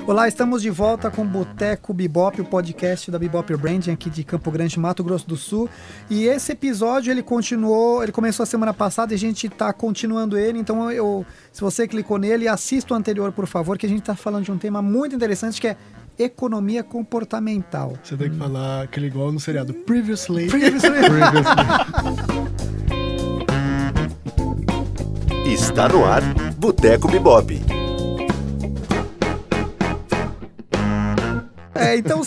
Olá, estamos de volta com o Boteco Bebop, o podcast da Bebop Branding aqui de Campo Grande, Mato Grosso do Sul. E esse episódio ele começou a semana passada e a gente está continuando ele. Então, se você clicou nele, assista o anterior, por favor, que a gente está falando de um tema muito interessante que é economia comportamental. Você tem que falar aquele igual no seriado Previously. Está no ar, Boteco Bebop. Então,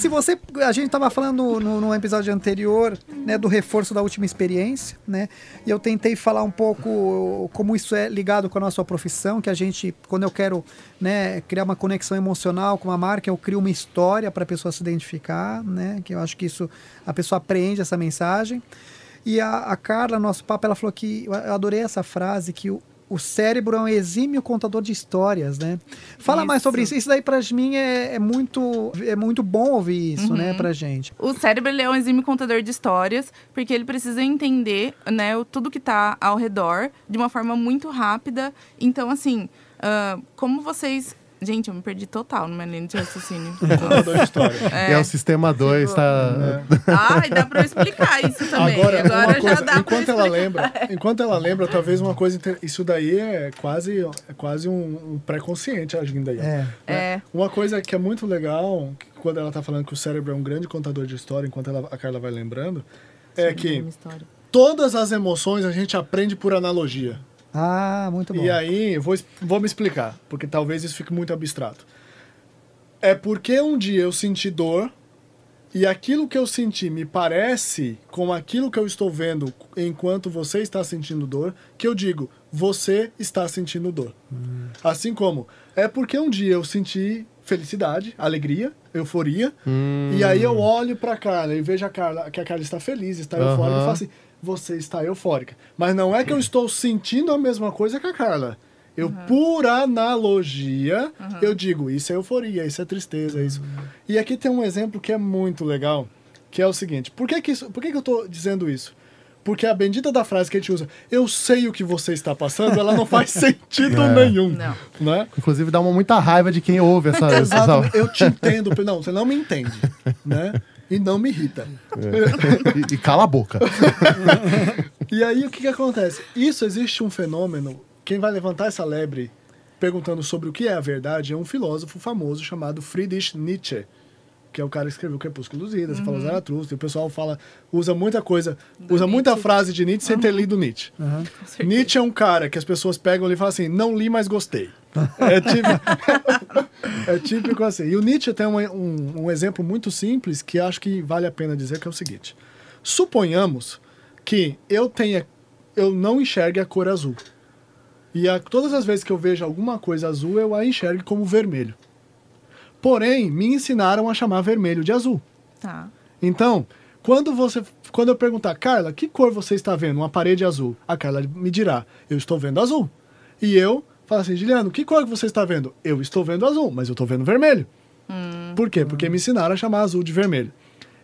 a gente estava falando no episódio anterior, né, do reforço da última experiência, né, e eu tentei falar um pouco como isso é ligado com a nossa profissão, que a gente, quando eu quero, né, criar uma conexão emocional com uma marca, eu crio uma história para a pessoa se identificar, né, que eu acho que isso, a pessoa apreende essa mensagem. E a Carla, nosso papo, ela falou que, eu adorei essa frase, que o cérebro é um exímio contador de histórias, né? Fala mais sobre isso. Isso daí pra mim é muito bom ouvir isso, né, pra gente. O cérebro, ele é um exímio contador de histórias, porque ele precisa entender, né, tudo que tá ao redor de uma forma muito rápida. Então, assim, como vocês... Gente, eu me perdi total numa linha de raciocínio. Contador de história. É o sistema 2, tá... Ai, dá pra eu explicar isso também. Agora já dá enquanto ela lembra, talvez uma coisa... Isso daí é quase um pré-consciente agindo aí. Uma coisa que é muito legal, que quando ela tá falando que o cérebro é um grande contador de história, enquanto a Carla vai lembrando, é que todas as emoções a gente aprende por analogia. Ah, muito bom. E aí, vou me explicar, porque talvez isso fique muito abstrato. É porque um dia eu senti dor, e aquilo que eu senti me parece com aquilo que eu estou vendo enquanto você está sentindo dor, que eu digo, você está sentindo dor. Assim como, é porque um dia eu senti felicidade, alegria, euforia, e aí eu olho pra Carla e vejo que a Carla está feliz, está eufórica, e falo assim, você está eufórica. Mas não é que eu estou sentindo a mesma coisa que a Carla. Eu, por analogia, eu digo, isso é euforia, isso é tristeza, isso. E aqui tem um exemplo que é muito legal, que é o seguinte, por que eu estou dizendo isso? Porque a bendita da frase que a gente usa, eu sei o que você está passando, ela não faz sentido nenhum. Não. Né? Inclusive dá muita raiva de quem ouve essa... Exato, eu te entendo. Não, você não me entende, né? E não me irrita. E cala a boca. E aí, o que acontece? Existe um fenômeno, quem vai levantar essa lebre perguntando sobre o que é a verdade é um filósofo famoso chamado Friedrich Nietzsche, que é o cara que escreveu Crepúsculo dos Idas, fala Zaratustra, e o pessoal usa muita coisa, muita frase de Nietzsche sem ter lido Nietzsche. Nietzsche é um cara que as pessoas pegam ali e falam assim, não li, mas gostei. É típico assim. E o Nietzsche tem um exemplo muito simples que acho que vale a pena dizer, que é o seguinte. Suponhamos que eu não enxergue a cor azul. E todas as vezes que eu vejo alguma coisa azul, eu a enxergue como vermelho. Porém, me ensinaram a chamar vermelho de azul. Tá. Então, quando eu perguntar, Carla, que cor você está vendo? Uma parede azul. A Carla me dirá, eu estou vendo azul. E eu falo assim, Juliano, que cor que você está vendo? Eu estou vendo azul, mas eu estou vendo vermelho. Por quê? Porque me ensinaram a chamar azul de vermelho.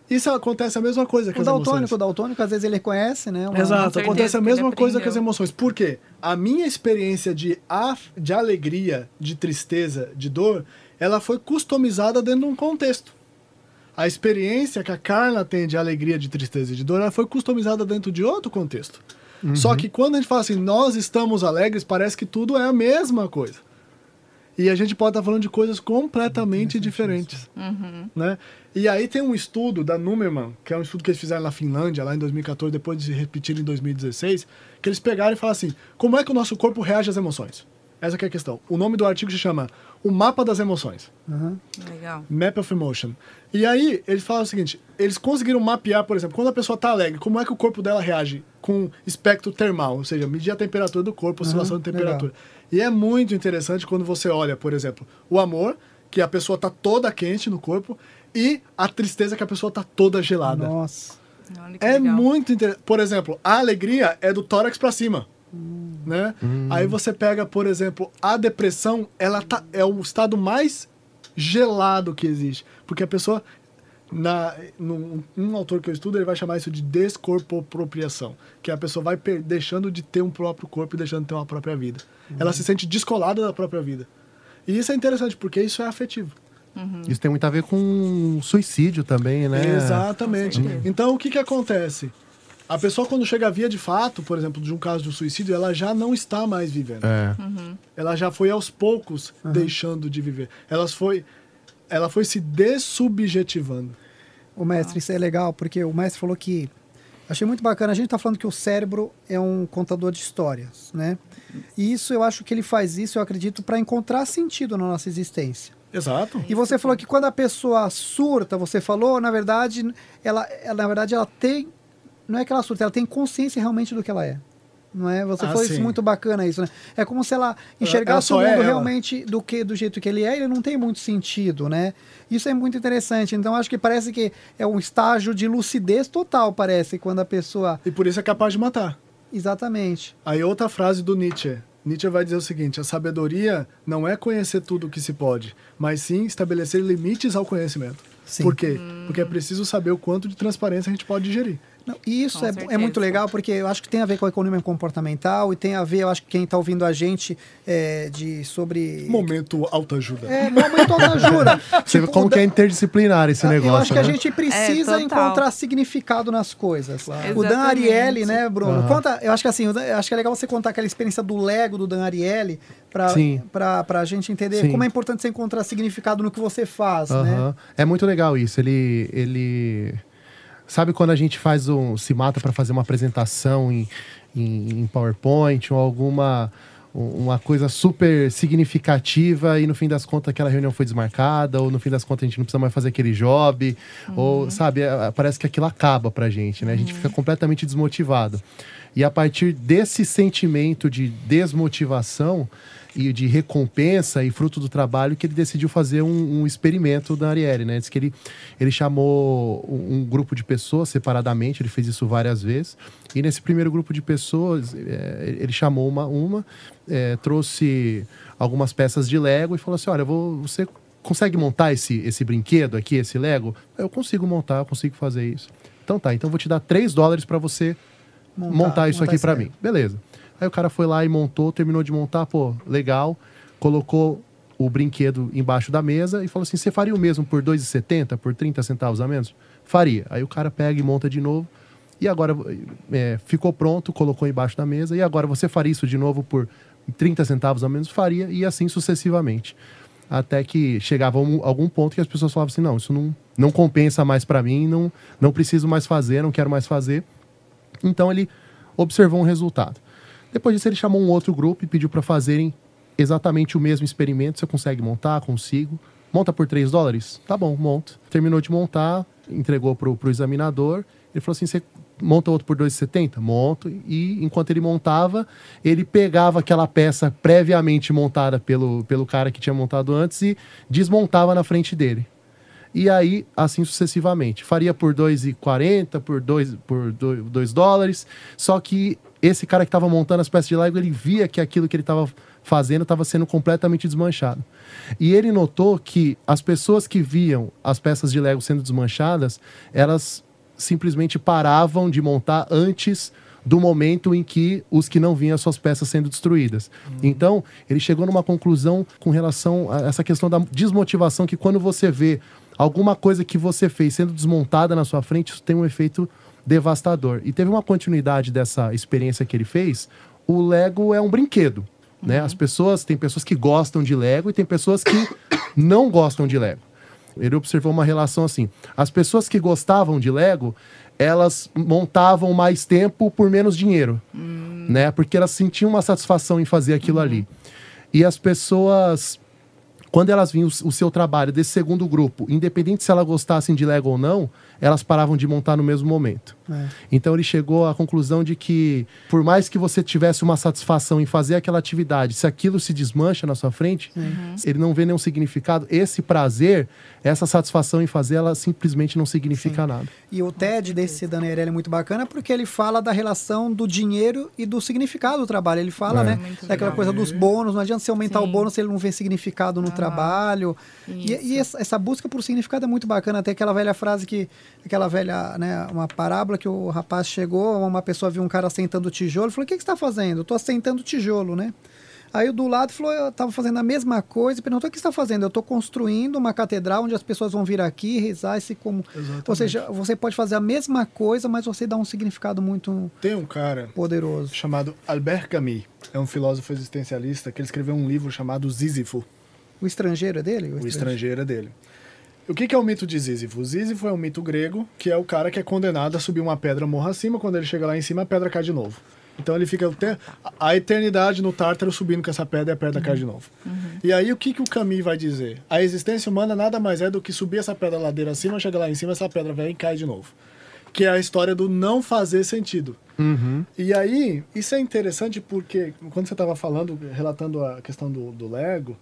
Isso acontece a mesma coisa que as emoções. O daltônico, às vezes ele reconhece, né? Exato, acontece a mesma coisa que as emoções. Por quê? A minha experiência de alegria, de tristeza, de dor, ela foi customizada dentro de um contexto. A experiência que a Carla tem de alegria, de tristeza e de dor, ela foi customizada dentro de outro contexto. Só que quando a gente fala assim, nós estamos alegres, parece que tudo é a mesma coisa. E a gente pode estar falando de coisas completamente diferentes. Né? E aí tem um estudo da Numerman, que é um estudo que eles fizeram na Finlândia, lá em 2014, depois de se repetir em 2016, que eles pegaram e falaram assim, como é que o nosso corpo reage às emoções? Essa que é a questão. O nome do artigo se chama O Mapa das Emoções. Legal. Map of Emotion. E aí, eles falam o seguinte, eles conseguiram mapear, por exemplo, quando a pessoa está alegre, como é que o corpo dela reage com espectro termal, ou seja, medir a temperatura do corpo, oscilação de temperatura. Legal. E é muito interessante quando você olha, por exemplo, o amor, que a pessoa está toda quente no corpo, e a tristeza, que a pessoa está toda gelada. Nossa. É muito interessante. Por exemplo, a alegria é do tórax para cima. Né? Aí você pega, por exemplo, a depressão, é o estado mais gelado que existe. Porque a pessoa Um autor que eu estudo, ele vai chamar isso de descorpopropriação, que a pessoa vai deixando de ter um próprio corpo e deixando de ter uma própria vida. Ela se sente descolada da própria vida. E isso é interessante, porque isso é afetivo. Isso tem muito a ver com suicídio também, né? Exatamente. Então, o que acontece? A pessoa, quando chega à via de fato, por exemplo, de um caso de um suicídio, ela já não está mais vivendo. Ela já foi aos poucos deixando de viver. Ela foi se dessubjetivando. O mestre, isso é legal, porque o mestre falou que... Achei muito bacana. A gente está falando que o cérebro é um contador de histórias, né? E isso, eu acho que ele faz isso, eu acredito, para encontrar sentido na nossa existência. Exato. E você falou que quando a pessoa surta, você falou, na verdade, ela tem... Não é que ela surta, ela tem consciência realmente do que ela é. Não é? Você foi isso, muito bacana isso, né? É como se ela enxergasse o mundo realmente do jeito que ele é, ele não tem muito sentido, né? Isso é muito interessante. Então, acho que parece que é um estágio de lucidez total, parece, quando a pessoa... E por isso é capaz de matar. Exatamente. Aí outra frase do Nietzsche. Nietzsche vai dizer o seguinte: a sabedoria não é conhecer tudo o que se pode, mas sim estabelecer limites ao conhecimento. Sim. Por quê? Porque é preciso saber o quanto de transparência a gente pode digerir. Não, e isso é certeza. muito legal, porque eu acho que tem a ver com a economia comportamental e tem a ver, eu acho que quem está ouvindo a gente sobre... Momento autoajuda. Momento autoajuda. Você vê como que é interdisciplinar esse negócio, Eu acho que a né? gente precisa total. encontrar significado nas coisas. Claro. O Dan Exatamente. Ariely, né, Bruno? Aham. Conta, eu acho que assim, acho que é legal você contar aquela experiência do Lego do Dan Ariely Sim. pra gente entender Sim. como é importante você encontrar significado no que você faz, né? Aham. É muito legal isso. Ele... Sabe quando a gente se mata para fazer uma apresentação em PowerPoint ou uma coisa super significativa e no fim das contas aquela reunião foi desmarcada, ou no fim das contas a gente não precisa mais fazer aquele job, ou sabe, parece que aquilo acaba pra gente, né? A gente fica completamente desmotivado. E a partir desse sentimento de desmotivação e de recompensa e fruto do trabalho que ele decidiu fazer um experimento da Ariely, né? Diz que ele chamou um grupo de pessoas separadamente, ele fez isso várias vezes, e nesse primeiro grupo de pessoas ele chamou trouxe algumas peças de Lego e falou assim: olha, você consegue montar esse brinquedo aqui, esse Lego? Eu consigo montar, eu consigo fazer isso. Então tá, então eu vou te dar $3 para você montar isso aqui para mim. Beleza. Aí o cara foi lá e montou, terminou de montar, pô, legal, colocou o brinquedo embaixo da mesa e falou assim: você faria o mesmo por R$2,70, por 30 centavos a menos? Faria. Aí o cara pega e monta de novo, e agora ficou pronto, colocou embaixo da mesa, e agora você faria isso de novo por 30 centavos a menos? Faria, e assim sucessivamente. Até que chegava algum ponto que as pessoas falavam assim: não, isso não compensa mais para mim, não preciso mais fazer, não quero mais fazer. Então ele observou um resultado. Depois disso ele chamou um outro grupo e pediu para fazerem exatamente o mesmo experimento. Você consegue montar? Consigo. Monta por $3? Tá bom, monta. Terminou de montar, entregou pro examinador. Ele falou assim: você monta outro por R$2,70? Monto. E enquanto ele montava, ele pegava aquela peça previamente montada pelo cara que tinha montado antes e desmontava na frente dele. E aí, assim sucessivamente. Faria por R$2,40, por $2. Só que esse cara que estava montando as peças de Lego, ele via que aquilo que ele estava fazendo estava sendo completamente desmanchado. E ele notou que as pessoas que viam as peças de Lego sendo desmanchadas, elas simplesmente paravam de montar antes do momento em que os que não viam as suas peças sendo destruídas. Então, ele chegou numa conclusão com relação a essa questão da desmotivação, que quando você vê alguma coisa que você fez sendo desmontada na sua frente, isso tem um efeito devastador. E teve uma continuidade dessa experiência que ele fez. O Lego é um brinquedo, né? Tem pessoas que gostam de Lego e tem pessoas que não gostam de Lego. Ele observou uma relação assim: as pessoas que gostavam de Lego, elas montavam mais tempo por menos dinheiro, né? Porque elas sentiam uma satisfação em fazer aquilo ali. E as pessoas, quando elas viam o seu trabalho desse segundo grupo, independente se elas gostassem de Lego ou não, elas paravam de montar no mesmo momento. Então ele chegou à conclusão de que, por mais que você tivesse uma satisfação em fazer aquela atividade, se aquilo se desmancha na sua frente, ele não vê nenhum significado. Esse prazer, essa satisfação em fazer, ela simplesmente não significa nada. E o TED desse Dan Ariely é muito bacana porque ele fala da relação do dinheiro e do significado do trabalho. Ele fala, né, daquela coisa dos bônus. Não adianta você aumentar o bônus se ele não vê significado no trabalho. E essa busca por significado é muito bacana. Até aquela velha frase aquela velha, né, uma parábola que o rapaz chegou, uma pessoa viu um cara assentando tijolo, falou: o que você está fazendo? Eu estou assentando tijolo, né? Aí o do lado falou: eu estava fazendo a mesma coisa, e perguntou: o que você está fazendo? Eu estou construindo uma catedral onde as pessoas vão vir aqui rezar esse como. Ou seja, você pode fazer a mesma coisa, mas você dá um significado muito Tem um cara poderoso chamado Albert Camus, é um filósofo existencialista, que ele escreveu um livro chamado Sísifo. O estrangeiro é dele? O estrangeiro é dele. O que é o mito de Sísifo? Sísifo é um mito grego, que é o cara que é condenado a subir uma pedra morro acima, quando ele chega lá em cima, a pedra cai de novo. Então ele fica a eternidade no Tártaro subindo com essa pedra e a pedra cai de novo. E aí o que o Camus vai dizer? A existência humana nada mais é do que subir essa pedra ladeira acima, chega lá em cima, essa pedra vem e cai de novo. Que é a história do não fazer sentido. E aí, isso é interessante porque, quando você estava falando, relatando a questão do Lego,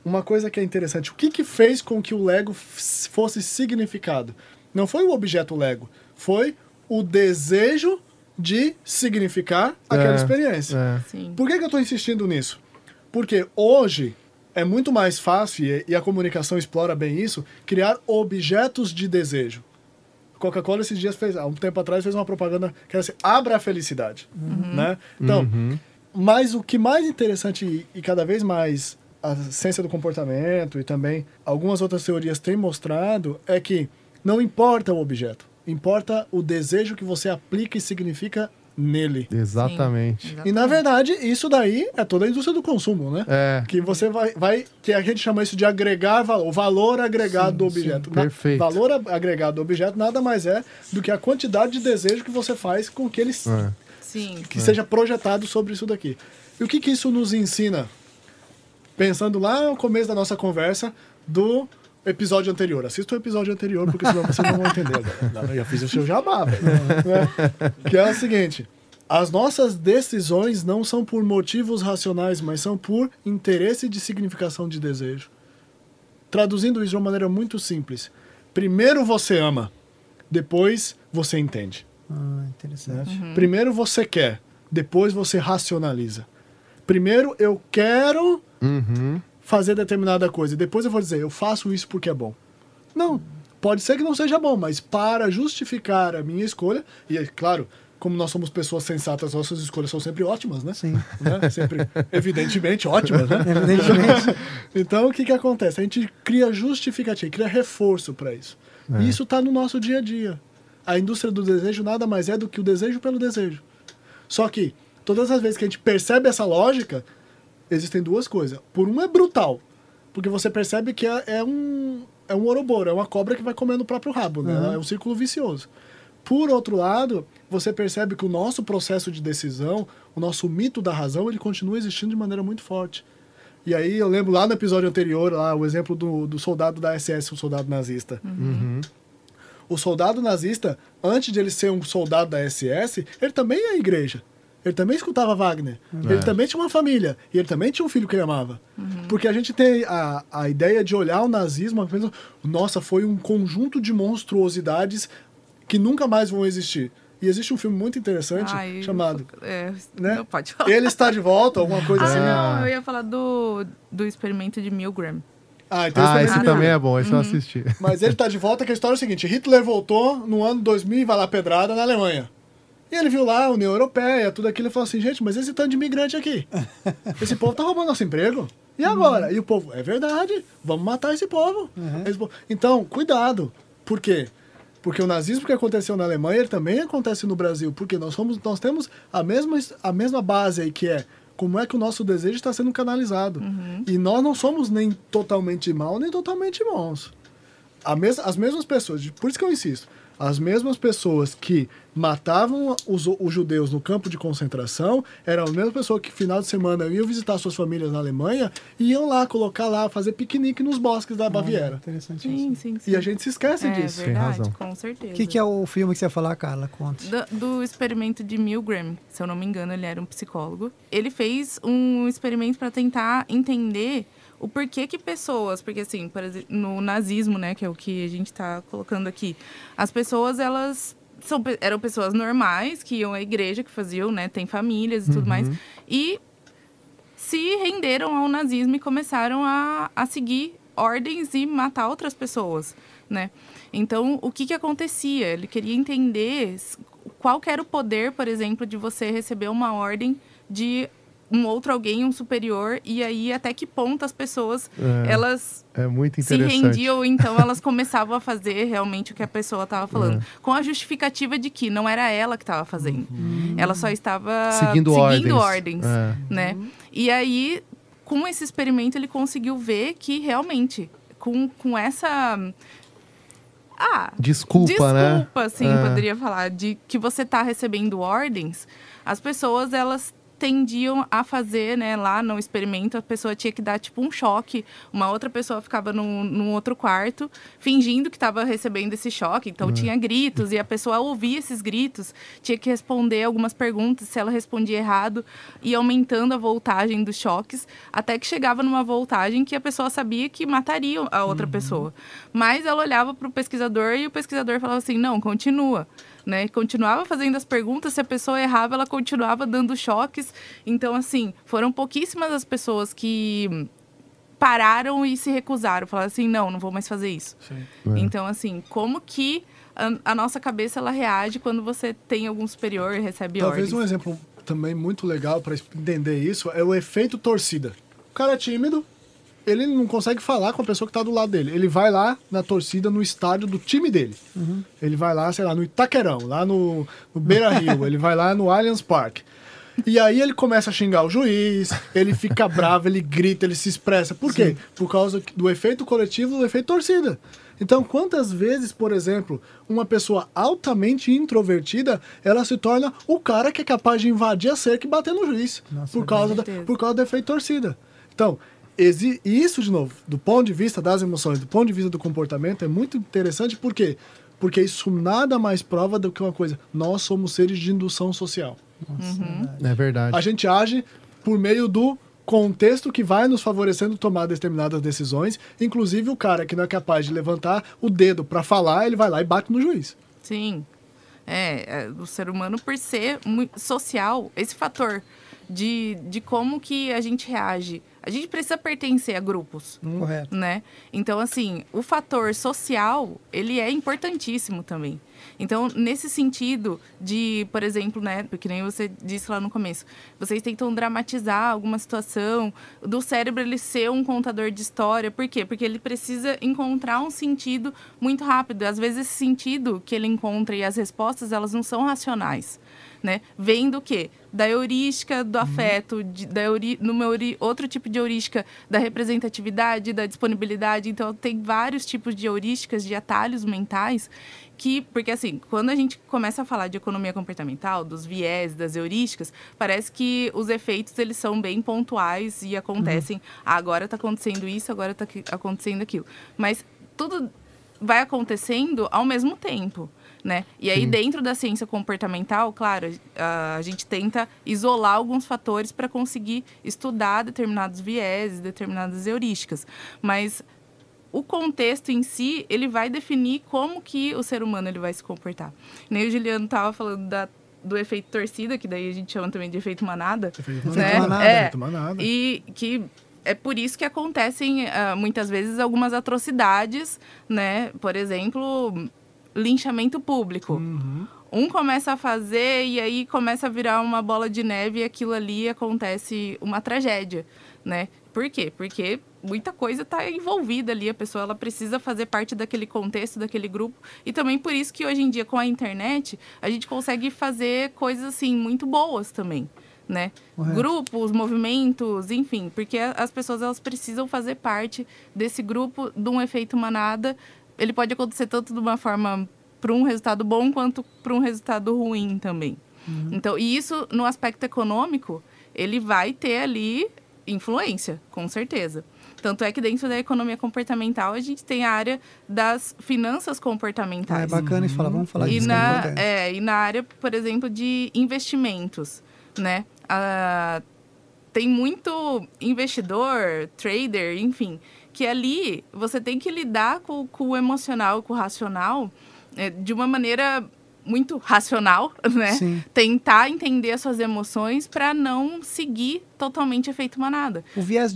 uma coisa que é interessante, o que fez com que o Lego fosse significado? Não foi o objeto Lego, foi o desejo de significar aquela experiência. Sim. Por que eu estou insistindo nisso? Porque hoje é muito mais fácil, e a comunicação explora bem isso, criar objetos de desejo. Coca-Cola esses dias há um tempo atrás, fez uma propaganda que era assim: abra a felicidade. Né? Então, mas o que mais interessante e cada vez mais a ciência do comportamento e também algumas outras teorias têm mostrado é que não importa o objeto, importa o desejo que você aplica e significa nele. Exatamente. Sim, E na verdade, isso daí é toda a indústria do consumo, né? Que você que a gente chama isso de agregar valor, o valor agregado do objeto. Perfeito. Valor agregado do objeto nada mais é do que a quantidade de desejo que você faz com que ele que seja projetado sobre isso daqui. E o que isso nos ensina? Pensando lá no começo da nossa conversa do episódio anterior. Assista o episódio anterior, porque senão vocês não vão entender agora. Não, eu já fiz o seu jabá, velho. Que é o seguinte: as nossas decisões não são por motivos racionais, mas são por interesse de significação de desejo. Traduzindo isso de uma maneira muito simples. Primeiro você ama, depois você entende. Interessante. Primeiro você quer, depois você racionaliza. Primeiro eu quero fazer determinada coisa, depois eu vou dizer: eu faço isso porque é bom. Não, pode ser que não seja bom, mas para justificar a minha escolha, e é claro, como nós somos pessoas sensatas, nossas escolhas são sempre ótimas, né? Sim. Né? Sempre, evidentemente, ótimas, né? Evidentemente. Então, o que acontece? A gente cria justificativa, cria reforço para isso. E isso está no nosso dia a dia. A indústria do desejo nada mais é do que o desejo pelo desejo. Só que, todas as vezes que a gente percebe essa lógica, existem duas coisas. Por um é brutal, porque você percebe que é um ouroboros, é uma cobra que vai comendo o próprio rabo, né? É um círculo vicioso. Por outro lado, você percebe que o nosso processo de decisão, o nosso mito da razão, ele continua existindo de maneira muito forte. E aí eu lembro lá no episódio anterior, lá, o exemplo do soldado da SS, o soldado nazista. O soldado nazista, antes de ele ser um soldado da SS, ele também ia à igreja. Ele também escutava Wagner. Ele também tinha uma família. E ele também tinha um filho que ele amava. Porque a gente tem a ideia de olhar o nazismo, nossa, foi um conjunto de monstruosidades que nunca mais vão existir. E existe um filme muito interessante chamado... né? Não pode falar. Ele Está de Volta, alguma coisa assim. Não, eu ia falar do experimento de Milgram. Então esse também é bom, esse eu assisti. Mas Ele Está de Volta, que a história é o seguinte: Hitler voltou no ano 2000 e vai lá pedrada na Alemanha. E ele viu lá a União Europeia, tudo aquilo, e falou assim: gente, mas esse tanto de imigrante aqui, esse povo tá roubando nosso emprego. E agora? E o povo: é verdade, vamos matar esse povo. Então, cuidado. Por quê? Porque o nazismo que aconteceu na Alemanha, ele também acontece no Brasil. Porque nós temos a mesma base aí, que é como é que o nosso desejo está sendo canalizado. E nós não somos nem totalmente mal, nem totalmente bons. As mesmas pessoas, por isso que eu insisto, As mesmas pessoas que matavam os judeus no campo de concentração eram as mesmas pessoas que, final de semana, iam visitar suas famílias na Alemanha e iam lá, colocar lá, fazer piquenique nos bosques da Baviera. Interessantíssimo. Sim. E a gente se esquece disso. É Tem verdade, razão. com certeza. O que é o filme que você ia falar, Carla? Conta. Do experimento de Milgram, se eu não me engano, ele era um psicólogo. Ele fez um experimento para tentar entender o porquê que pessoas... Porque, assim, por exemplo, no nazismo, né, que é o que a gente está colocando aqui, as pessoas, elas eram pessoas normais, que iam à igreja, que faziam, né, tem famílias e tudo mais, e se renderam ao nazismo e começaram a seguir ordens e matar outras pessoas, né? Então, o que acontecia? Ele queria entender qual que era o poder, por exemplo, de você receber uma ordem de um outro alguém, um superior, e aí até que ponto as pessoas, elas muito se interessante. rendiam, então elas começavam a fazer realmente o que a pessoa estava falando. Com a justificativa de que não era ela que estava fazendo. Ela só estava Seguindo ordens, né? E aí, com esse experimento, ele conseguiu ver que realmente, com essa... Desculpa, né? Assim, poderia falar, de que você está recebendo ordens, as pessoas, elas tendiam a fazer, né, lá no experimento, a pessoa tinha que dar, tipo, um choque, uma outra pessoa ficava num outro quarto, fingindo que estava recebendo esse choque, então tinha gritos, e a pessoa ouvia esses gritos, tinha que responder algumas perguntas, se ela respondia errado, ia aumentando a voltagem dos choques, até que chegava numa voltagem que a pessoa sabia que mataria a outra pessoa. Mas ela olhava para o pesquisador e o pesquisador falava assim, não, continua. Né? Continuava fazendo as perguntas, se a pessoa errava, ela continuava dando choques. Então, assim, foram pouquíssimas as pessoas que pararam e se recusaram. Falaram assim, não vou mais fazer isso. Então, assim, como que a nossa cabeça, ela reage quando você tem algum superior e recebe Talvez ordens? um exemplo também muito legal para entender isso é o efeito torcida. O cara é tímido, ele não consegue falar com a pessoa que está do lado dele. Ele vai lá na torcida, no estádio do time dele. Ele vai lá, sei lá, no Itaquerão, lá no Beira-Rio. Ele vai lá no Allianz Parque. E aí ele começa a xingar o juiz, ele fica bravo, ele grita, ele se expressa. Por quê? Por causa do efeito coletivo, do efeito torcida. Então, quantas vezes, por exemplo, uma pessoa altamente introvertida, ela se torna o cara que é capaz de invadir a cerca e bater no juiz. Por causa do efeito torcida. Então... E isso, de novo, do ponto de vista das emoções, do ponto de vista do comportamento, é muito interessante. Por quê? Porque isso nada mais prova do que uma coisa. Nós somos seres de indução social. É verdade. A gente age por meio do contexto que vai nos favorecendo tomar determinadas decisões. Inclusive, o cara que não é capaz de levantar o dedo para falar, ele vai lá e bate no juiz. Sim. O ser humano, por ser muito social, esse fator de como que a gente reage. A gente precisa pertencer a grupos, Correto. né? Então, assim, o fator social, ele é importantíssimo também. Então, nesse sentido de, por exemplo, né, porque nem você disse lá no começo, vocês tentam dramatizar alguma situação, do cérebro ele ser um contador de história. Por quê? Porque ele precisa encontrar um sentido muito rápido. Às vezes, esse sentido que ele encontra e as respostas, elas não são racionais. Né? Vem do quê? Da heurística do afeto, outro tipo de heurística da representatividade, da disponibilidade. Então, tem vários tipos de heurísticas, de atalhos mentais, porque assim, quando a gente começa a falar de economia comportamental, dos viés, das heurísticas, parece que os efeitos, eles são bem pontuais e acontecem, agora está acontecendo isso, agora está acontecendo aquilo. Mas tudo vai acontecendo ao mesmo tempo. Né? E aí, dentro da ciência comportamental, claro, a gente tenta isolar alguns fatores para conseguir estudar determinados vieses, determinadas heurísticas. Mas o contexto em si, ele vai definir como que o ser humano ele vai se comportar. Nem o Juliano estava falando do efeito torcida, que daí a gente chama também de efeito manada. Efeito manada. E que... É por isso que acontecem, muitas vezes, algumas atrocidades, né? Por exemplo... linchamento público. Um começa a fazer e aí começa a virar uma bola de neve e aquilo ali acontece uma tragédia, né? Por quê? Porque muita coisa está envolvida ali, a pessoa ela precisa fazer parte daquele contexto, daquele grupo. E também por isso que hoje em dia, com a internet, a gente consegue fazer coisas assim muito boas também, né? Grupos, movimentos, enfim, porque as pessoas elas precisam fazer parte desse grupo, de um efeito manada. Ele pode acontecer tanto de uma forma para um resultado bom quanto para um resultado ruim também. Então, e isso no aspecto econômico, ele vai ter ali influência, com certeza. Tanto é que dentro da economia comportamental a gente tem a área das finanças comportamentais. É bacana falar, vamos falar E disso. e na área, por exemplo, de investimentos, né? Tem muito investidor, trader, enfim, que ali você tem que lidar com o emocional, com o racional, de uma maneira muito racional, né? Sim. Tentar entender as suas emoções para não seguir totalmente efeito manada. O viés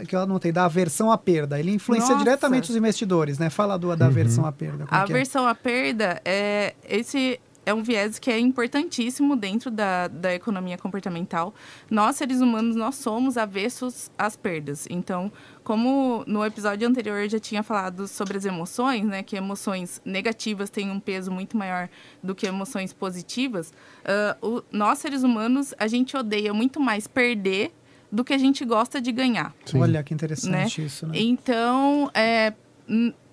que eu anotei, da aversão à perda, ele influencia Nossa. diretamente os investidores, né? Fala da aversão à perda. A aversão à perda esse é um viés que é importantíssimo dentro da economia comportamental. Nós, seres humanos, nós somos avessos às perdas. Então, como no episódio anterior eu já tinha falado sobre as emoções, né, que emoções negativas têm um peso muito maior do que emoções positivas, nós, seres humanos, a gente odeia muito mais perder do que a gente gosta de ganhar. Sim. Olha que interessante isso, né? Então,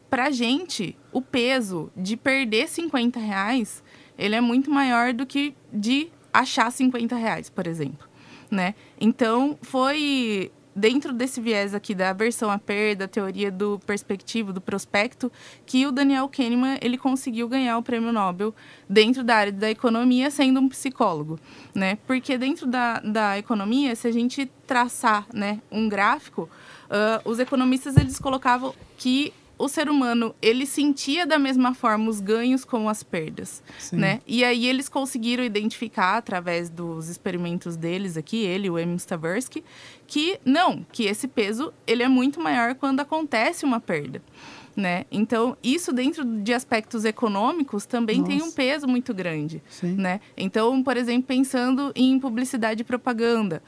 pra gente, o peso de perder R$50, ele é muito maior do que de achar R$50, por exemplo, né? Então, foi dentro desse viés aqui da aversão à perda, teoria do perspectivo, do prospecto, que o Daniel Kahneman, ele conseguiu ganhar o prêmio Nobel dentro da área da economia, sendo um psicólogo, né? Porque dentro da economia, se a gente traçar, né, um gráfico, os economistas, eles colocavam que o ser humano, ele sentia da mesma forma os ganhos como as perdas, né? E aí eles conseguiram identificar, através dos experimentos deles aqui, ele e o Emil Tversky, que esse peso, ele é muito maior quando acontece uma perda, né? Então, isso dentro de aspectos econômicos também tem um peso muito grande, né? Então, por exemplo, pensando em publicidade e propaganda,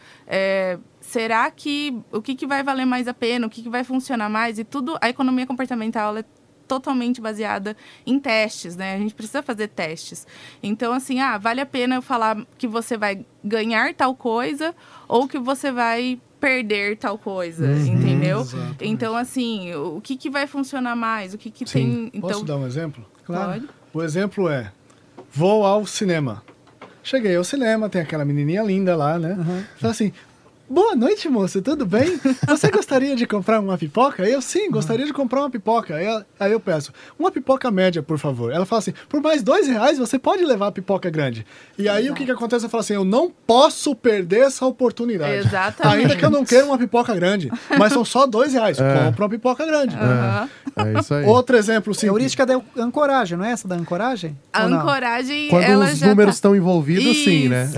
será que o que vai valer mais a pena, o que vai funcionar mais? E tudo, a economia comportamental é totalmente baseada em testes, né? A gente precisa fazer testes. Então, assim, vale a pena eu falar que você vai ganhar tal coisa ou que você vai perder tal coisa, entendeu? Exatamente. Então, assim, o que vai funcionar mais? O que tem... Então, Posso dar um exemplo? Claro. pode? O exemplo é, vou ao cinema. Cheguei ao cinema, tem aquela menininha linda lá, né? Fala assim, boa noite, moça, tudo bem? Você gostaria de comprar uma pipoca? Eu, sim, gostaria de comprar uma pipoca. Aí eu peço, uma pipoca média, por favor. Ela fala assim, por mais R$2 você pode levar a pipoca grande. E aí o que acontece? Eu falo assim, eu não posso perder essa oportunidade. Exatamente. Ainda que eu não queira uma pipoca grande, mas são só R$2. Compra uma pipoca grande. É isso aí. Outro exemplo simples. Heurística da ancoragem, não é essa da ancoragem? A Ou não? ancoragem, Quando ela os já números tá... estão envolvidos, sim, né?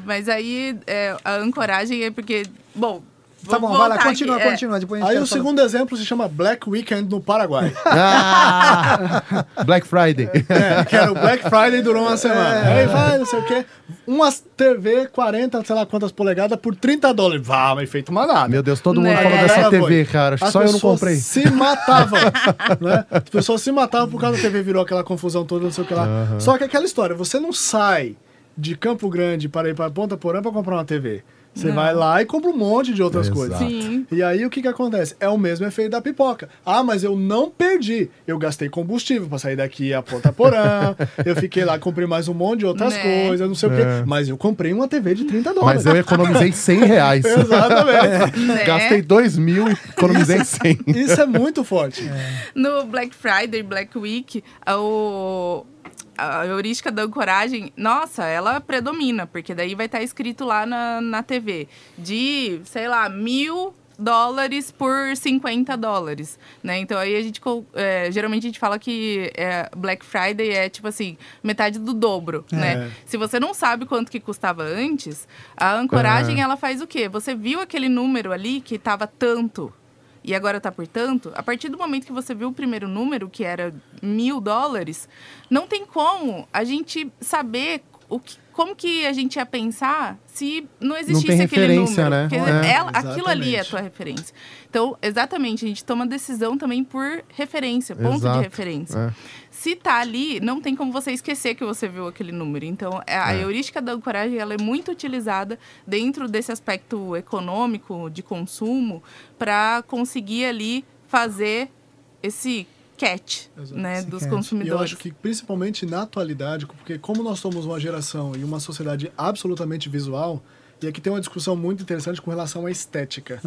Mas aí a ancoragem é porque... Bom, Tá bom, vai lá, continua. Depois a gente Aí quer o falar. segundo exemplo se chama Black Weekend no Paraguai. Black Friday. Que era o Black Friday, durou uma semana. Aí vai, não sei o quê. Uma TV 40, sei lá quantas polegadas, por $30. Mas feito uma nada. Meu Deus, todo mundo Né? fala dessa Galera, TV, foi. cara. As Só eu não pessoas comprei. se matavam, né? As pessoas se matavam por causa da TV, virou aquela confusão toda, não sei o que lá. Só que aquela história, você não sai de Campo Grande para ir para Ponta Porã para comprar uma TV. Você vai lá e compra um monte de outras Exato. coisas. Sim. E aí o que acontece? É o mesmo efeito da pipoca. Mas eu não perdi. Eu gastei combustível para sair daqui a Ponta Porã. Eu fiquei lá, comprei mais um monte de outras Né? coisas, não sei o quê. Mas eu comprei uma TV de $30. Mas eu economizei R$100. Exatamente. Né? Gastei 2.000 e economizei 100. Isso é muito forte. No Black Friday, Black Week, a heurística da ancoragem, nossa, ela predomina, porque daí vai estar escrito lá na TV de, sei lá, $1.000 por $50, né? Então aí a gente, geralmente a gente fala que Black Friday é tipo assim, metade do dobro, né? Se você não sabe quanto que custava antes, a ancoragem ela faz o quê? Você viu aquele número ali que estava tanto e agora está por tanto, a partir do momento que você viu o primeiro número, que era $1.000, não tem como a gente saber como que a gente ia pensar se não existisse tem aquele referência, número. né? Porque aquilo ali é a Exatamente. tua referência. Então, exatamente, a gente toma decisão também por referência, ponto Exato. de referência. Se tá ali, não tem como você esquecer que você viu aquele número. Então, a heurística da ancoragem, ela é muito utilizada dentro desse aspecto econômico, de consumo, para conseguir ali fazer esse catch, Exato. né, Esse dos catch. E eu consumidores. acho que, principalmente na atualidade, porque como nós somos uma geração e uma sociedade absolutamente visual, e aqui tem uma discussão muito interessante com relação à estética.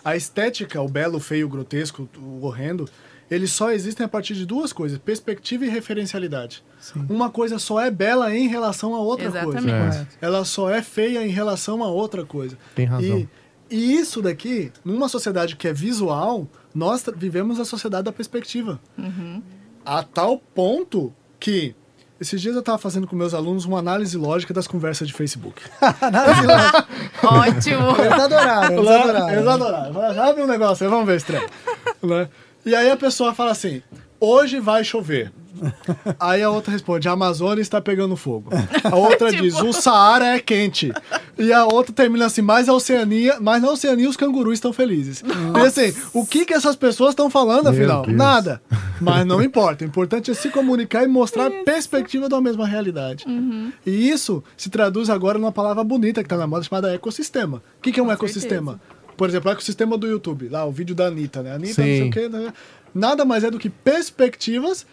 A estética, o belo, o feio, o grotesco, o horrendo, eles só existem a partir de duas coisas, perspectiva e referencialidade. Uma coisa só é bela em relação a outra coisa. Exatamente. Ela só é feia em relação a outra coisa. Tem razão. E isso daqui, numa sociedade que é visual, nós vivemos a sociedade da perspectiva. A tal ponto que, esses dias eu estava fazendo com meus alunos uma análise lógica das conversas de Facebook. Ótimo! Eles adoraram, eles adoraram. Eles adoraram. Falaram, abre um negócio aí, vamos ver esse trem. Né? E aí a pessoa fala assim, hoje vai chover. Aí a outra responde, a Amazônia está pegando fogo. A outra diz, o Saara é quente. E a outra termina assim, mas na Oceania os cangurus estão felizes. E assim, o que essas pessoas estão falando, afinal? Deus. Nada. Mas não importa. O importante é se comunicar e mostrar a perspectiva da mesma realidade. E isso se traduz agora numa palavra bonita que está na moda, chamada ecossistema. O que é um ecossistema? Por exemplo, o ecossistema do YouTube. Lá, o vídeo da Anitta, né? Anitta, não sei Sim. o quê. Nada mais é do que perspectivas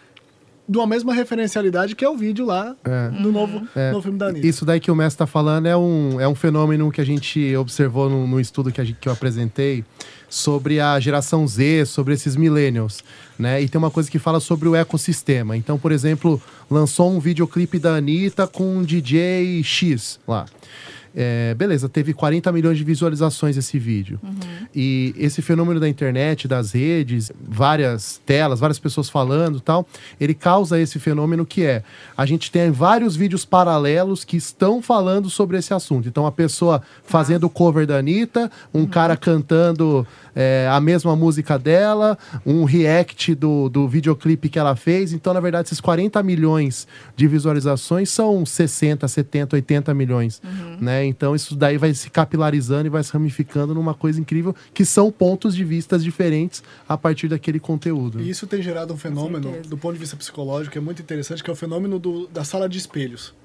de uma mesma referencialidade que é o vídeo lá no novo filme da Anitta. Isso daí que o mestre está falando é um fenômeno que a gente observou no estudo que eu apresentei sobre a geração Z, sobre esses millennials, né? E tem uma coisa que fala sobre o ecossistema. Então, por exemplo, lançou um videoclipe da Anitta com um DJ X lá. Beleza, teve 40 milhões de visualizações esse vídeo. E esse fenômeno da internet, das redes, várias telas, várias pessoas falando e tal, ele causa esse fenômeno que a gente tem vários vídeos paralelos que estão falando sobre esse assunto. Então, a pessoa fazendo o cover da Anitta, um cara cantando a mesma música dela, um react do videoclipe que ela fez. Então, na verdade, esses 40 milhões de visualizações são 60, 70, 80 milhões, né? Então, isso daí vai se capilarizando e vai se ramificando numa coisa incrível, que são pontos de vista diferentes a partir daquele conteúdo. E isso tem gerado um fenômeno, certeza. do ponto de vista psicológico, que é muito interessante, que é o fenômeno da sala de espelhos.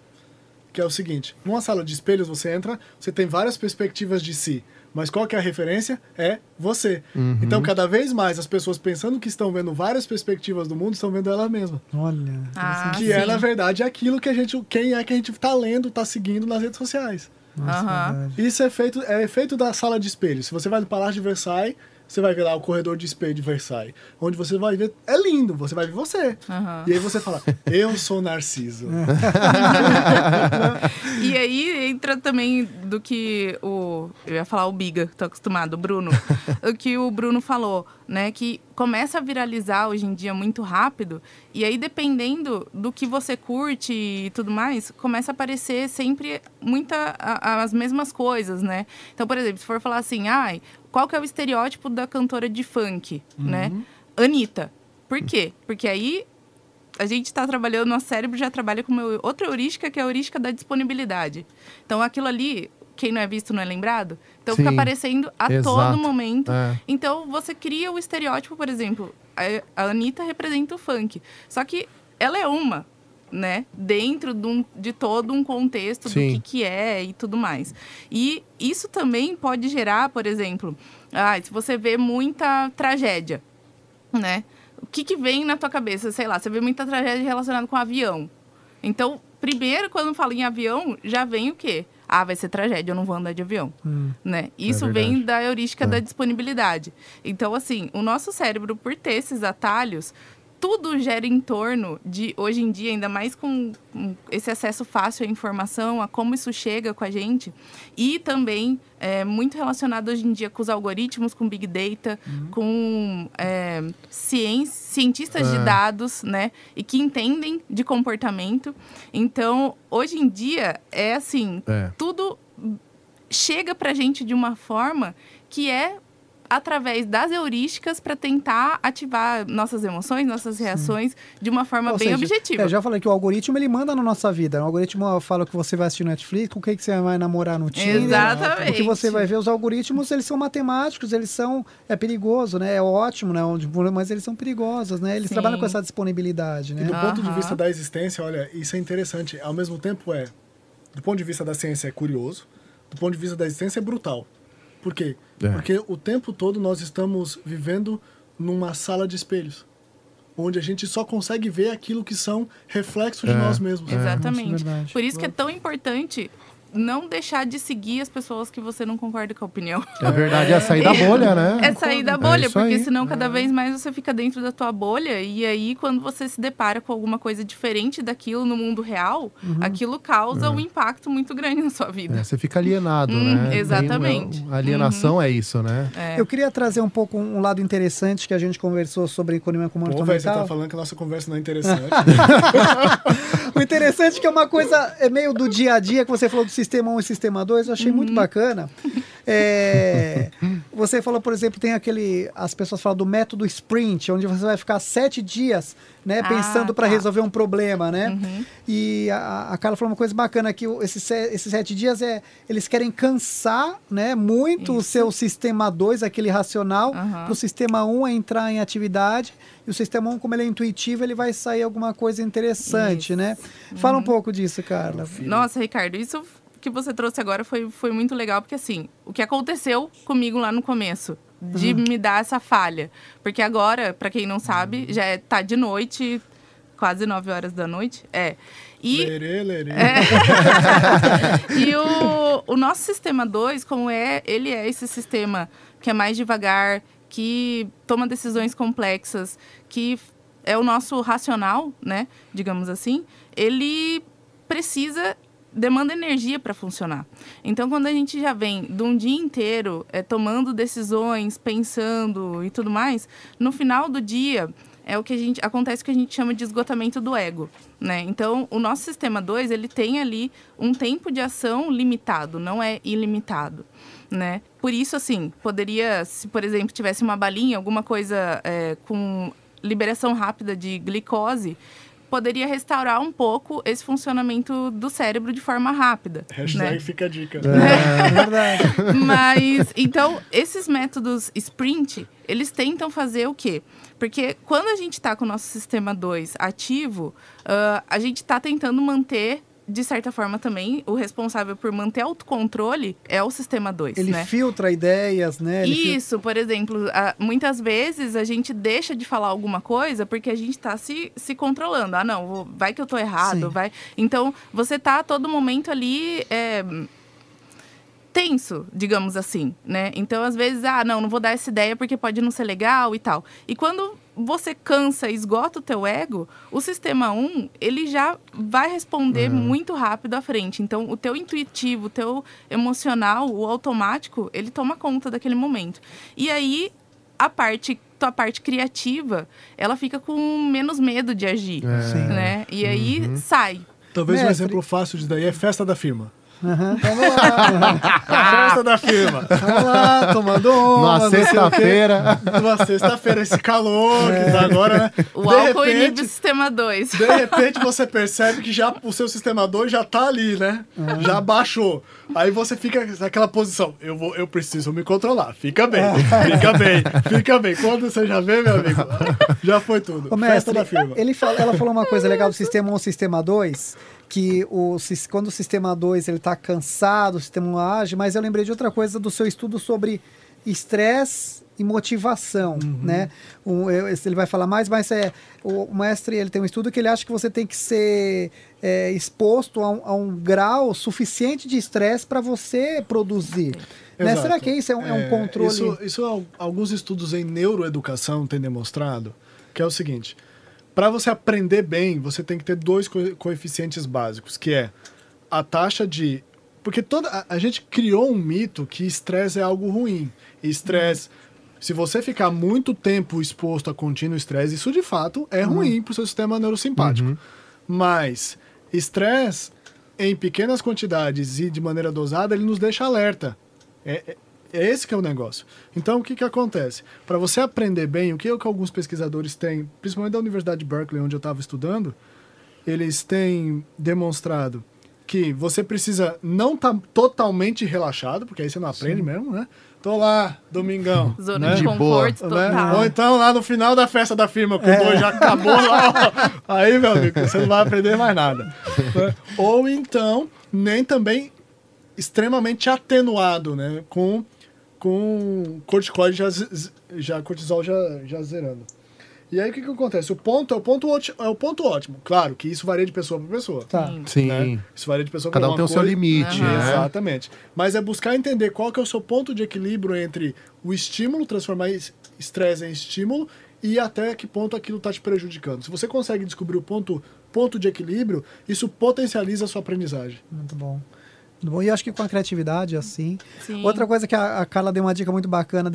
Que é o seguinte, numa sala de espelhos você entra, você tem várias perspectivas de si, mas qual que é a referência? É você. Então, cada vez mais, as pessoas pensando que estão vendo várias perspectivas do mundo, estão vendo ela mesma. Olha. Que é, sim. na verdade, aquilo que quem é que a gente está lendo, está seguindo nas redes sociais. Nossa, verdade. Isso é efeito da sala de espelhos. Se você vai no Palácio de Versailles, você vai ver lá o corredor de espelho de Versailles, onde você vai ver, é lindo, você vai ver você. E aí você fala, eu sou Narciso. E aí entra também do que eu ia falar o Biga, tô acostumado, o Bruno. O que o Bruno falou, né? Que começa a viralizar hoje em dia muito rápido. E aí, dependendo do que você curte e tudo mais, começa a aparecer sempre as mesmas coisas, né? Então, por exemplo, se for falar assim, qual que é o estereótipo da cantora de funk, né? Anitta. Por quê? Porque aí a gente está trabalhando, nosso cérebro já trabalha com uma outra heurística, que é a heurística da disponibilidade. Então, aquilo ali, quem não é visto não é lembrado. Então, Sim, fica aparecendo a exato. todo momento. É. Então, você cria o estereótipo, por exemplo, a Anitta representa o funk. Só que ela é uma, né? Dentro de todo um contexto Sim. do que é e tudo mais. E isso também pode gerar, por exemplo, se você vê muita tragédia, né? O que vem na tua cabeça? Sei lá, você vê muita tragédia relacionada com avião. Então, primeiro, quando fala em avião, já vem o quê? Vai ser tragédia, eu não vou andar de avião. Né? Isso vem da heurística da disponibilidade. Então, assim, o nosso cérebro, por ter esses atalhos, tudo gera em torno de, hoje em dia, ainda mais com esse acesso fácil à informação, a como isso chega com a gente, e também muito relacionado hoje em dia com os algoritmos, com Big Data, com cientistas de dados, né? E que entendem de comportamento. Então, hoje em dia, tudo chega pra gente de uma forma que é através das heurísticas para tentar ativar nossas emoções, nossas reações de uma forma bem objetiva. Já falei que o algoritmo, ele manda na nossa vida. O algoritmo fala que você vai assistir Netflix, com quem que você vai namorar no Tinder. Exatamente. O que você vai ver, os algoritmos, eles são matemáticos, eles são... É perigoso, né? É ótimo, né? Mas eles são perigosos, né? Eles trabalham com essa disponibilidade, né? E do ponto de vista da existência, olha, isso é interessante. Ao mesmo tempo do ponto de vista da ciência é curioso, do ponto de vista da existência é brutal. Por quê? Porque o tempo todo nós estamos vivendo numa sala de espelhos. onde a gente só consegue ver aquilo que são reflexos de nós mesmos. Exatamente. isso é verdade. Por isso que é tão importante não deixar de seguir as pessoas que você não concorda com a opinião. É verdade, é sair da bolha, né? É sair da bolha, isso porque aí. senão cada vez mais você fica dentro da tua bolha e aí quando você se depara com alguma coisa diferente daquilo no mundo real, aquilo causa um impacto muito grande na sua vida. Você fica alienado, né? Exatamente. A alienação é isso, né? Eu queria trazer um pouco um lado interessante que a gente conversou sobre economia Pô, velho, você comportamental. tá falando que a nossa conversa não é interessante. O interessante é que é uma coisa meio do dia a dia, que você falou do sistema 1 e sistema 2, eu achei muito bacana. Você falou, por exemplo, tem as pessoas falam do método sprint, onde você vai ficar 7 dias, né, pensando para resolver um problema, né? E a Carla falou uma coisa bacana, que esses 7 dias eles querem cansar, né, muito o seu sistema 2, aquele racional, para o sistema 1 entrar em atividade. E o sistema 1, como ele é intuitivo, ele vai sair alguma coisa interessante, né? Fala um pouco disso, Carla. Nossa, Ricardo, isso que você trouxe agora foi muito legal, porque assim, o que aconteceu comigo lá no começo, de me dar essa falha. Porque agora, para quem não sabe, já tá de noite, quase 9 horas da noite. E Lerê. e o nosso sistema 2, ele é esse sistema que é mais devagar, que toma decisões complexas, que é o nosso racional, né, digamos assim, ele demanda energia para funcionar. Então, quando a gente já vem de um dia inteiro tomando decisões, pensando e tudo mais, no final do dia acontece o que a gente chama de esgotamento do ego, né? Então, o nosso sistema 2, ele tem ali um tempo de ação limitado, não é ilimitado, né? Por isso, assim, se, por exemplo, tivesse uma balinha, alguma coisa com liberação rápida de glicose, poderia restaurar um pouco esse funcionamento do cérebro de forma rápida. Hashtag né? fica a dica. É verdade. Mas, então, esses métodos sprint, eles tentam fazer o quê? Porque quando a gente está com o nosso sistema 2 ativo, a gente está tentando manter, de certa forma também, o responsável por manter autocontrole é o sistema 2, Ele né? filtra ideias, né? Isso, por exemplo, muitas vezes a gente deixa de falar alguma coisa porque a gente está se controlando. Não, vai que eu tô errado, Sim. vai... Então, você tá a todo momento ali... tenso, digamos assim, né? Então, às vezes, não vou dar essa ideia porque pode não ser legal e tal. E quando você cansa e esgota o teu ego, o sistema 1, ele já vai responder muito rápido à frente. Então, o teu intuitivo, o teu emocional, o automático, ele toma conta daquele momento. E aí, tua parte criativa, ela fica com menos medo de agir, né? E aí, sai. Talvez um Mestre. exemplo fácil disso daí é festa da firma. Vamos lá. Festa da firma. Vamos lá, tomando uma. Numa sexta-feira. Numa sexta-feira, esse calor que tá agora, né? O álcool inibe o sistema 2. De repente você percebe que já o seu sistema 2 já tá ali, né? Já baixou. Aí você fica naquela posição. Eu preciso me controlar. Fica bem. Fica bem. Quando você já vê, meu amigo, já foi tudo. Ô, Festa mestre, da firma. ela falou uma coisa legal do sistema 1 e sistema 2, que quando o sistema 2 ele tá cansado, o sistema 1 age, mas eu lembrei de outra coisa do seu estudo sobre estresse e motivação, né? Ele vai falar mais, mas o mestre ele tem um estudo que ele acha que você tem que ser exposto a um grau suficiente de estresse para você produzir. Né? Exato. Será que isso é um controle? Isso alguns estudos em neuroeducação têm demonstrado, que é o seguinte: para você aprender bem, você tem que ter 2 coeficientes básicos, que é a taxa de... Porque a gente criou um mito que estresse é algo ruim. Estresse... Se você ficar muito tempo exposto a contínuo estresse, isso de fato é ruim para o seu sistema neurosimpático. Mas estresse em pequenas quantidades e de maneira dosada, ele nos deixa alerta. É esse que é o negócio. Então, o que acontece? Para você aprender bem, o que alguns pesquisadores têm, principalmente da Universidade de Berkeley, onde eu estava estudando, eles têm demonstrado que você precisa não estar totalmente relaxado, porque aí você não aprende mesmo, né? Tô lá, domingão. Zona né? de De conforto boa, total. Ou então lá no final da festa da firma, que o 2 já acabou lá. Aí, meu amigo, você não vai aprender mais nada. Né? Ou então, nem também extremamente atenuado, né? Com corticoide cortisol já zerando. E aí o que acontece? O ponto é o ponto ótimo. Claro que isso varia de pessoa para pessoa. Tá. Sim. Né? Isso varia de pessoa para Cada um tem o seu limite, né? Exatamente. Mas é buscar entender qual que é o seu ponto de equilíbrio entre o estímulo, transformar estresse em estímulo, e até que ponto aquilo está te prejudicando. Se você consegue descobrir o ponto de equilíbrio, isso potencializa a sua aprendizagem. Muito bom. Muito bom. E acho que com a criatividade, assim. Sim. Outra coisa que a Carla deu uma dica muito bacana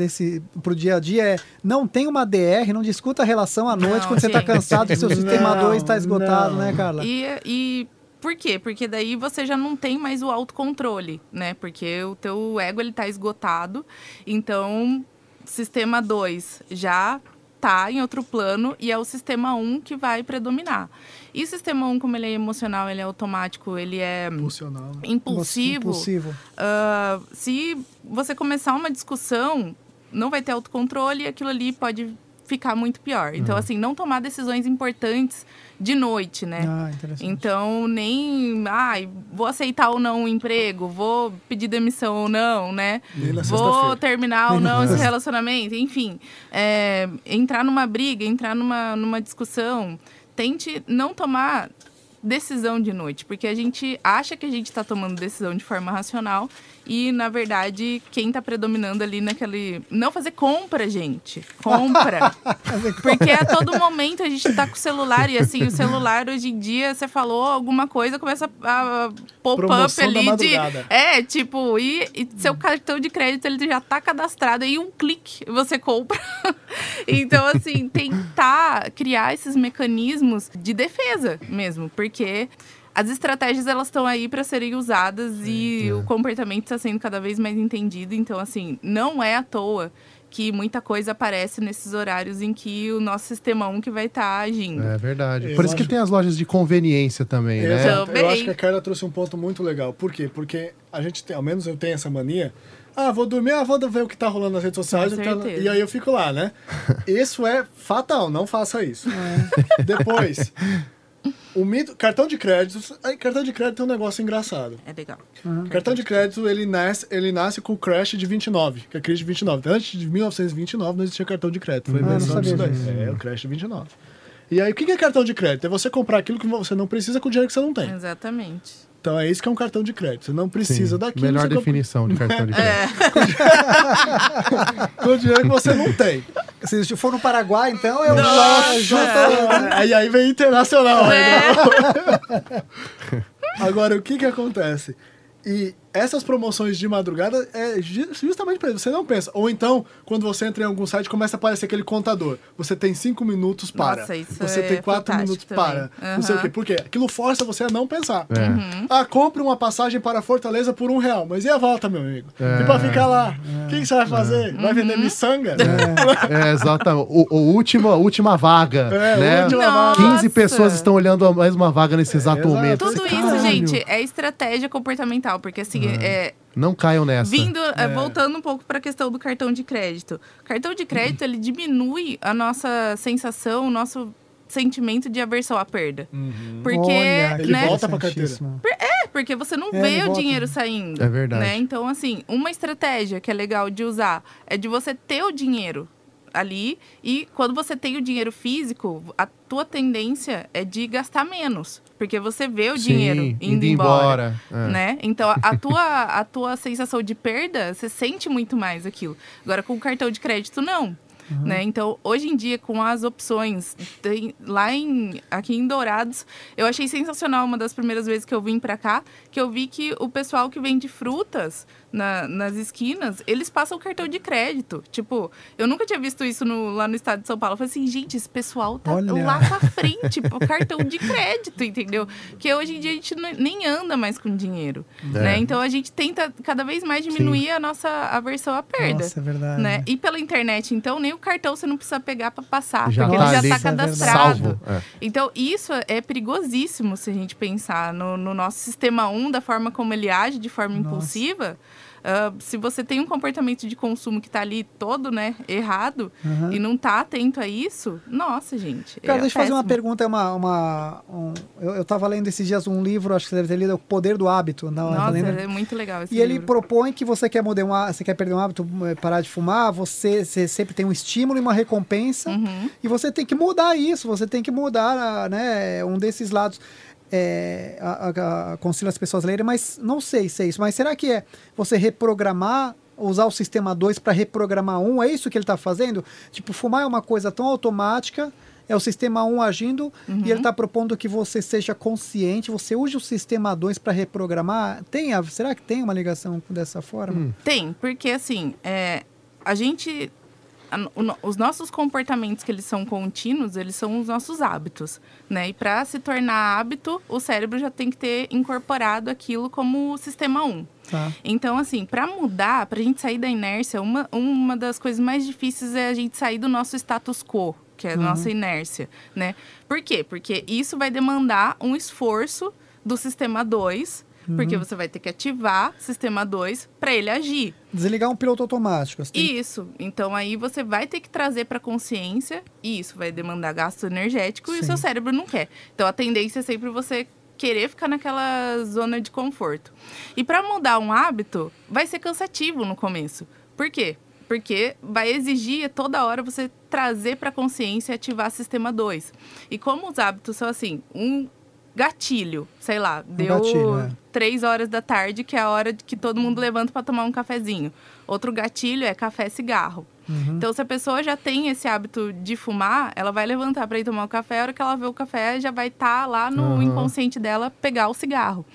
pro dia a dia é não tem uma DR, não discuta a relação à noite Não, quando você está gente. cansado e seu sistema 2 está esgotado, não. né, Carla? E por quê? Porque daí você já não tem mais o autocontrole, né? Porque o teu ego, ele tá esgotado. Então, sistema 2 já tá em outro plano e é o sistema 1 que vai predominar. E o sistema 1, como ele é emocional, ele é automático, ele é Emocional. Né? impulsivo. Se você começar uma discussão, não vai ter autocontrole e aquilo ali pode ficar muito pior. Então, assim, não tomar decisões importantes de noite, né? Ah, interessante. Então, nem... vou aceitar ou não o emprego, vou pedir demissão ou não, né? Nem na Vou sexta-feira. terminar ou não esse relacionamento. Enfim, entrar numa briga, entrar numa discussão. Tente não tomar decisão de noite, porque a gente acha que a gente está tomando decisão de forma racional e, na verdade, quem está predominando ali naquele... Não fazer compra, gente. Compra. Porque a todo momento a gente tá com o celular e, assim, o celular, hoje em dia, você falou alguma coisa, começa a pop-up Promoção da ali de... madrugada. E seu cartão de crédito, ele já tá cadastrado, aí um clique você compra. Então, assim, tentar criar esses mecanismos de defesa mesmo, porque as estratégias, elas estão aí para serem usadas e o comportamento está sendo cada vez mais entendido. Então, assim, não é à toa que muita coisa aparece nesses horários em que o nosso sistema 1 que vai estar agindo. É verdade. Eu Por isso que acho- tem as lojas de conveniência também, né? Exato. Também. Eu acho que a Carla trouxe um ponto muito legal. Por quê? Porque a gente tem, ao menos eu tenho essa mania. Vou dormir, vou ver o que tá rolando nas redes sociais. Com então- certeza. e aí eu fico lá, né? Isso é fatal, não faça isso. Depois, o mito, cartão de crédito. Cartão de crédito é um negócio engraçado. É legal. Cartão de crédito, ele nasce com o crash de 29, que é a crise de 29. Então, antes de 1929 não existia cartão de crédito. Foi não invenção disso sabia daí. É o crash de 29. E aí, o que é cartão de crédito? É você comprar aquilo que você não precisa com o dinheiro que você não tem. Exatamente. Então é isso que é um cartão de crédito. Você não precisa Sim. daquilo. Melhor você compra definição de cartão de crédito. com o dinheiro que você não tem. Se for no Paraguai, então, eu Nossa! junto... Aí vem internacional. É. Agora, o que acontece? E essas promoções de madrugada é justamente para isso. Você não pensa. Ou então, quando você entra em algum site, começa a aparecer aquele contador. Você tem 5 minutos para. Nossa, isso você é tem 4 fantástico minutos também. para. Não sei o quê. Por quê? Aquilo força você a não pensar. É. Compre uma passagem para Fortaleza por R$1. Mas e a volta, meu amigo? E pra ficar lá? O que você vai fazer? Vai vender miçanga? É, exatamente. A última vaga, É, né? última vaga. 15 pessoas estão olhando a mesma vaga nesse exato exato. momento. Tudo isso, Caralho. gente, é estratégia comportamental. Porque, assim, Não caiam nessa. voltando um pouco para a questão do cartão de crédito. O cartão de crédito, ele diminui a nossa sensação, o nosso sentimento de aversão à perda. Porque, Olha, Ele né? volta pra carteira. interessantíssimo. Porque você não É, vê ele o volta. dinheiro saindo. É verdade. Né? Então, assim, uma estratégia que é legal de usar é de você ter o dinheiro ali e quando você tem o dinheiro físico, a tua tendência é de gastar menos, porque você vê o Sim, dinheiro indo embora. É. Né? Então, a tua sensação de perda, você sente muito mais aquilo. Agora, com o cartão de crédito, não. Né? Então, hoje em dia, com as opções, aqui em Dourados, eu achei sensacional uma das primeiras vezes que eu vim pra cá, que eu vi que o pessoal que vende frutas nas esquinas, eles passam o cartão de crédito. Tipo, eu nunca tinha visto isso lá no estado de São Paulo. Eu falei assim, gente, esse pessoal tá Olha. lá pra frente, tipo, cartão de crédito, entendeu? Porque hoje em dia a gente nem anda mais com dinheiro, né? Então a gente tenta cada vez mais diminuir a nossa aversão à perda. Nossa, é verdade. Né? E pela internet, então, nem o cartão você não precisa pegar para passar, Já porque tá ele ali, já está isso é verdade. cadastrado. Salvo. É. Então, isso é perigosíssimo se a gente pensar no nosso sistema 1, da forma como ele age, de forma impulsiva. Se você tem um comportamento de consumo que tá ali todo, né, errado, e não tá atento a isso, nossa, gente. Cara, deixa eu fazer uma péssimo. pergunta. Eu tava lendo esses dias um livro, acho que você deve ter lido, O Poder do Hábito. Nossa, é muito legal esse E ele livro. propõe que você quer você quer perder um hábito, parar de fumar, você sempre tem um estímulo e uma recompensa, e você tem que mudar isso, você tem que mudar, né, um desses lados. Aconselho as pessoas a lerem, mas não sei se é isso. Mas será que é você reprogramar, usar o sistema 2 para reprogramar 1? É isso que ele está fazendo? Tipo, fumar é uma coisa tão automática, é o sistema 1 agindo, e ele está propondo que você seja consciente, você use o sistema 2 para reprogramar. Será que tem uma ligação dessa forma? Tem, porque assim, a gente... Os nossos comportamentos, que eles são contínuos, eles são os nossos hábitos, né? E para se tornar hábito, o cérebro já tem que ter incorporado aquilo como sistema 1. Tá. Então, assim, para mudar, para a gente sair da inércia, uma das coisas mais difíceis é a gente sair do nosso status quo, que é a nossa inércia, né? Por quê? Porque isso vai demandar um esforço do sistema 2, porque você vai ter que ativar o sistema 2 para ele agir. Desligar um piloto automático. Assim. Isso. Então, aí você vai ter que trazer para a consciência, e isso vai demandar gasto energético, e o seu cérebro não quer. Então, a tendência é sempre você querer ficar naquela zona de conforto. E para mudar um hábito, vai ser cansativo no começo. Por quê? Porque vai exigir toda hora você trazer para a consciência e ativar o sistema 2. E como os hábitos são assim, um gatilho, sei lá, deu 3 horas da tarde, que é a hora que todo mundo levanta para tomar um cafezinho. Outro gatilho é café, cigarro. Então, se a pessoa já tem esse hábito de fumar, ela vai levantar para ir tomar o café, a hora que ela vê o café, já vai estar lá no inconsciente dela pegar o cigarro.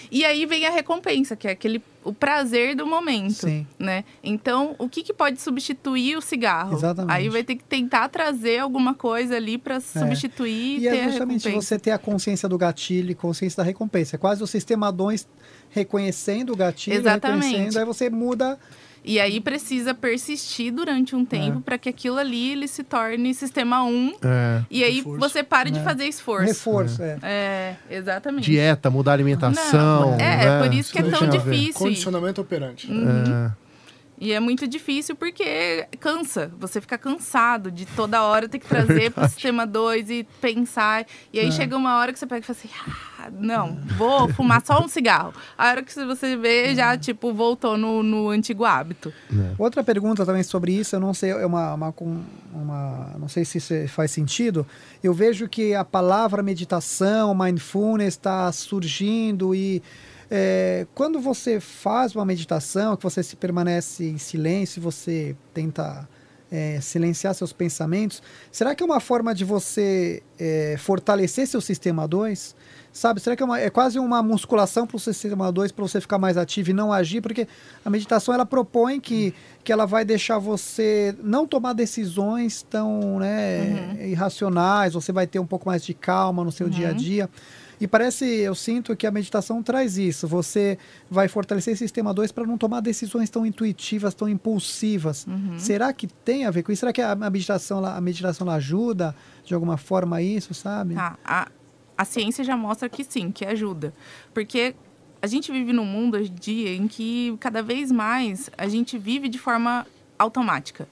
E aí vem a recompensa, que é o prazer do momento, né? Então, o que pode substituir o cigarro? Exatamente. Aí vai ter que tentar trazer alguma coisa ali para substituir e ter é justamente a recompensa. você ter a consciência do gatilho e consciência da recompensa. É quase o sistema 2 reconhecendo o gatilho, reconhecendo, aí você muda... E aí precisa persistir durante um tempo para que aquilo ali ele se torne sistema 1. E aí você pare de fazer esforço. Reforço, exatamente. Dieta, mudar a alimentação. É por isso que é tão difícil. Condicionamento operante. E é muito difícil porque cansa. Você fica cansado de toda hora ter que trazer para o sistema 2 e pensar. E aí chega uma hora que você pega e fala assim, não, vou fumar só um cigarro. A hora que você vê, já tipo, voltou no antigo hábito. Outra pergunta também sobre isso, eu não sei, não sei se isso faz sentido. Eu vejo que a palavra meditação, mindfulness está surgindo e... quando você faz uma meditação, que você se permanece em silêncio, você tenta silenciar seus pensamentos, será que é uma forma de você fortalecer seu sistema 2? Sabe, será que é quase uma musculação para o sistema 2 para você ficar mais ativo e não agir? Porque a meditação ela propõe que ela vai deixar você não tomar decisões tão irracionais, você vai ter um pouco mais de calma no seu dia a dia. E eu sinto que a meditação traz isso. Você vai fortalecer esse sistema 2 para não tomar decisões tão intuitivas, tão impulsivas. Será que tem a ver com isso? Será que a meditação ela ajuda de alguma forma a isso, sabe? A ciência já mostra que sim, que ajuda. Porque a gente vive num mundo hoje em dia em que cada vez mais a gente vive de forma automática.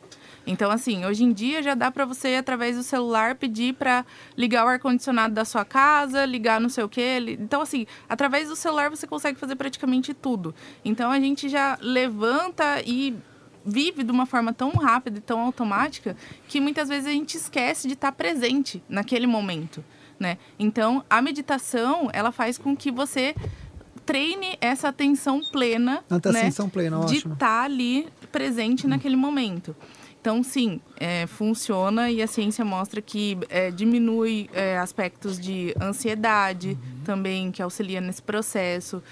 Então, assim, hoje em dia já dá para você, através do celular, pedir para ligar o ar-condicionado da sua casa, ligar não sei o quê. Então, assim, através do celular você consegue fazer praticamente tudo. Então, a gente já levanta e vive de uma forma tão rápida e tão automática que muitas vezes a gente esquece de estar presente naquele momento, né? Então, a meditação, ela faz com que você treine essa atenção plena, de estar ali presente naquele momento. Então, sim, funciona e a ciência mostra que diminui aspectos de ansiedade também, que auxilia nesse processo,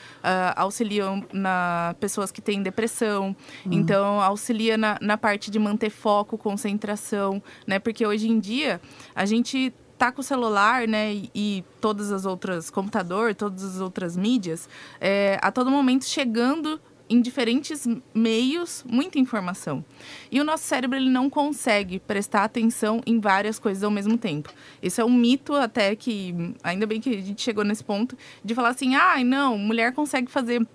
auxiliam na pessoas que têm depressão, então auxilia na parte de manter foco, concentração, né? Porque hoje em dia a gente tá com o celular, né, e todas as outras, computador, todas as outras mídias, a todo momento chegando em diferentes meios, muita informação. E o nosso cérebro ele não consegue prestar atenção em várias coisas ao mesmo tempo. Isso é um mito até que, ainda bem que a gente chegou nesse ponto, de falar assim, não, mulher consegue fazer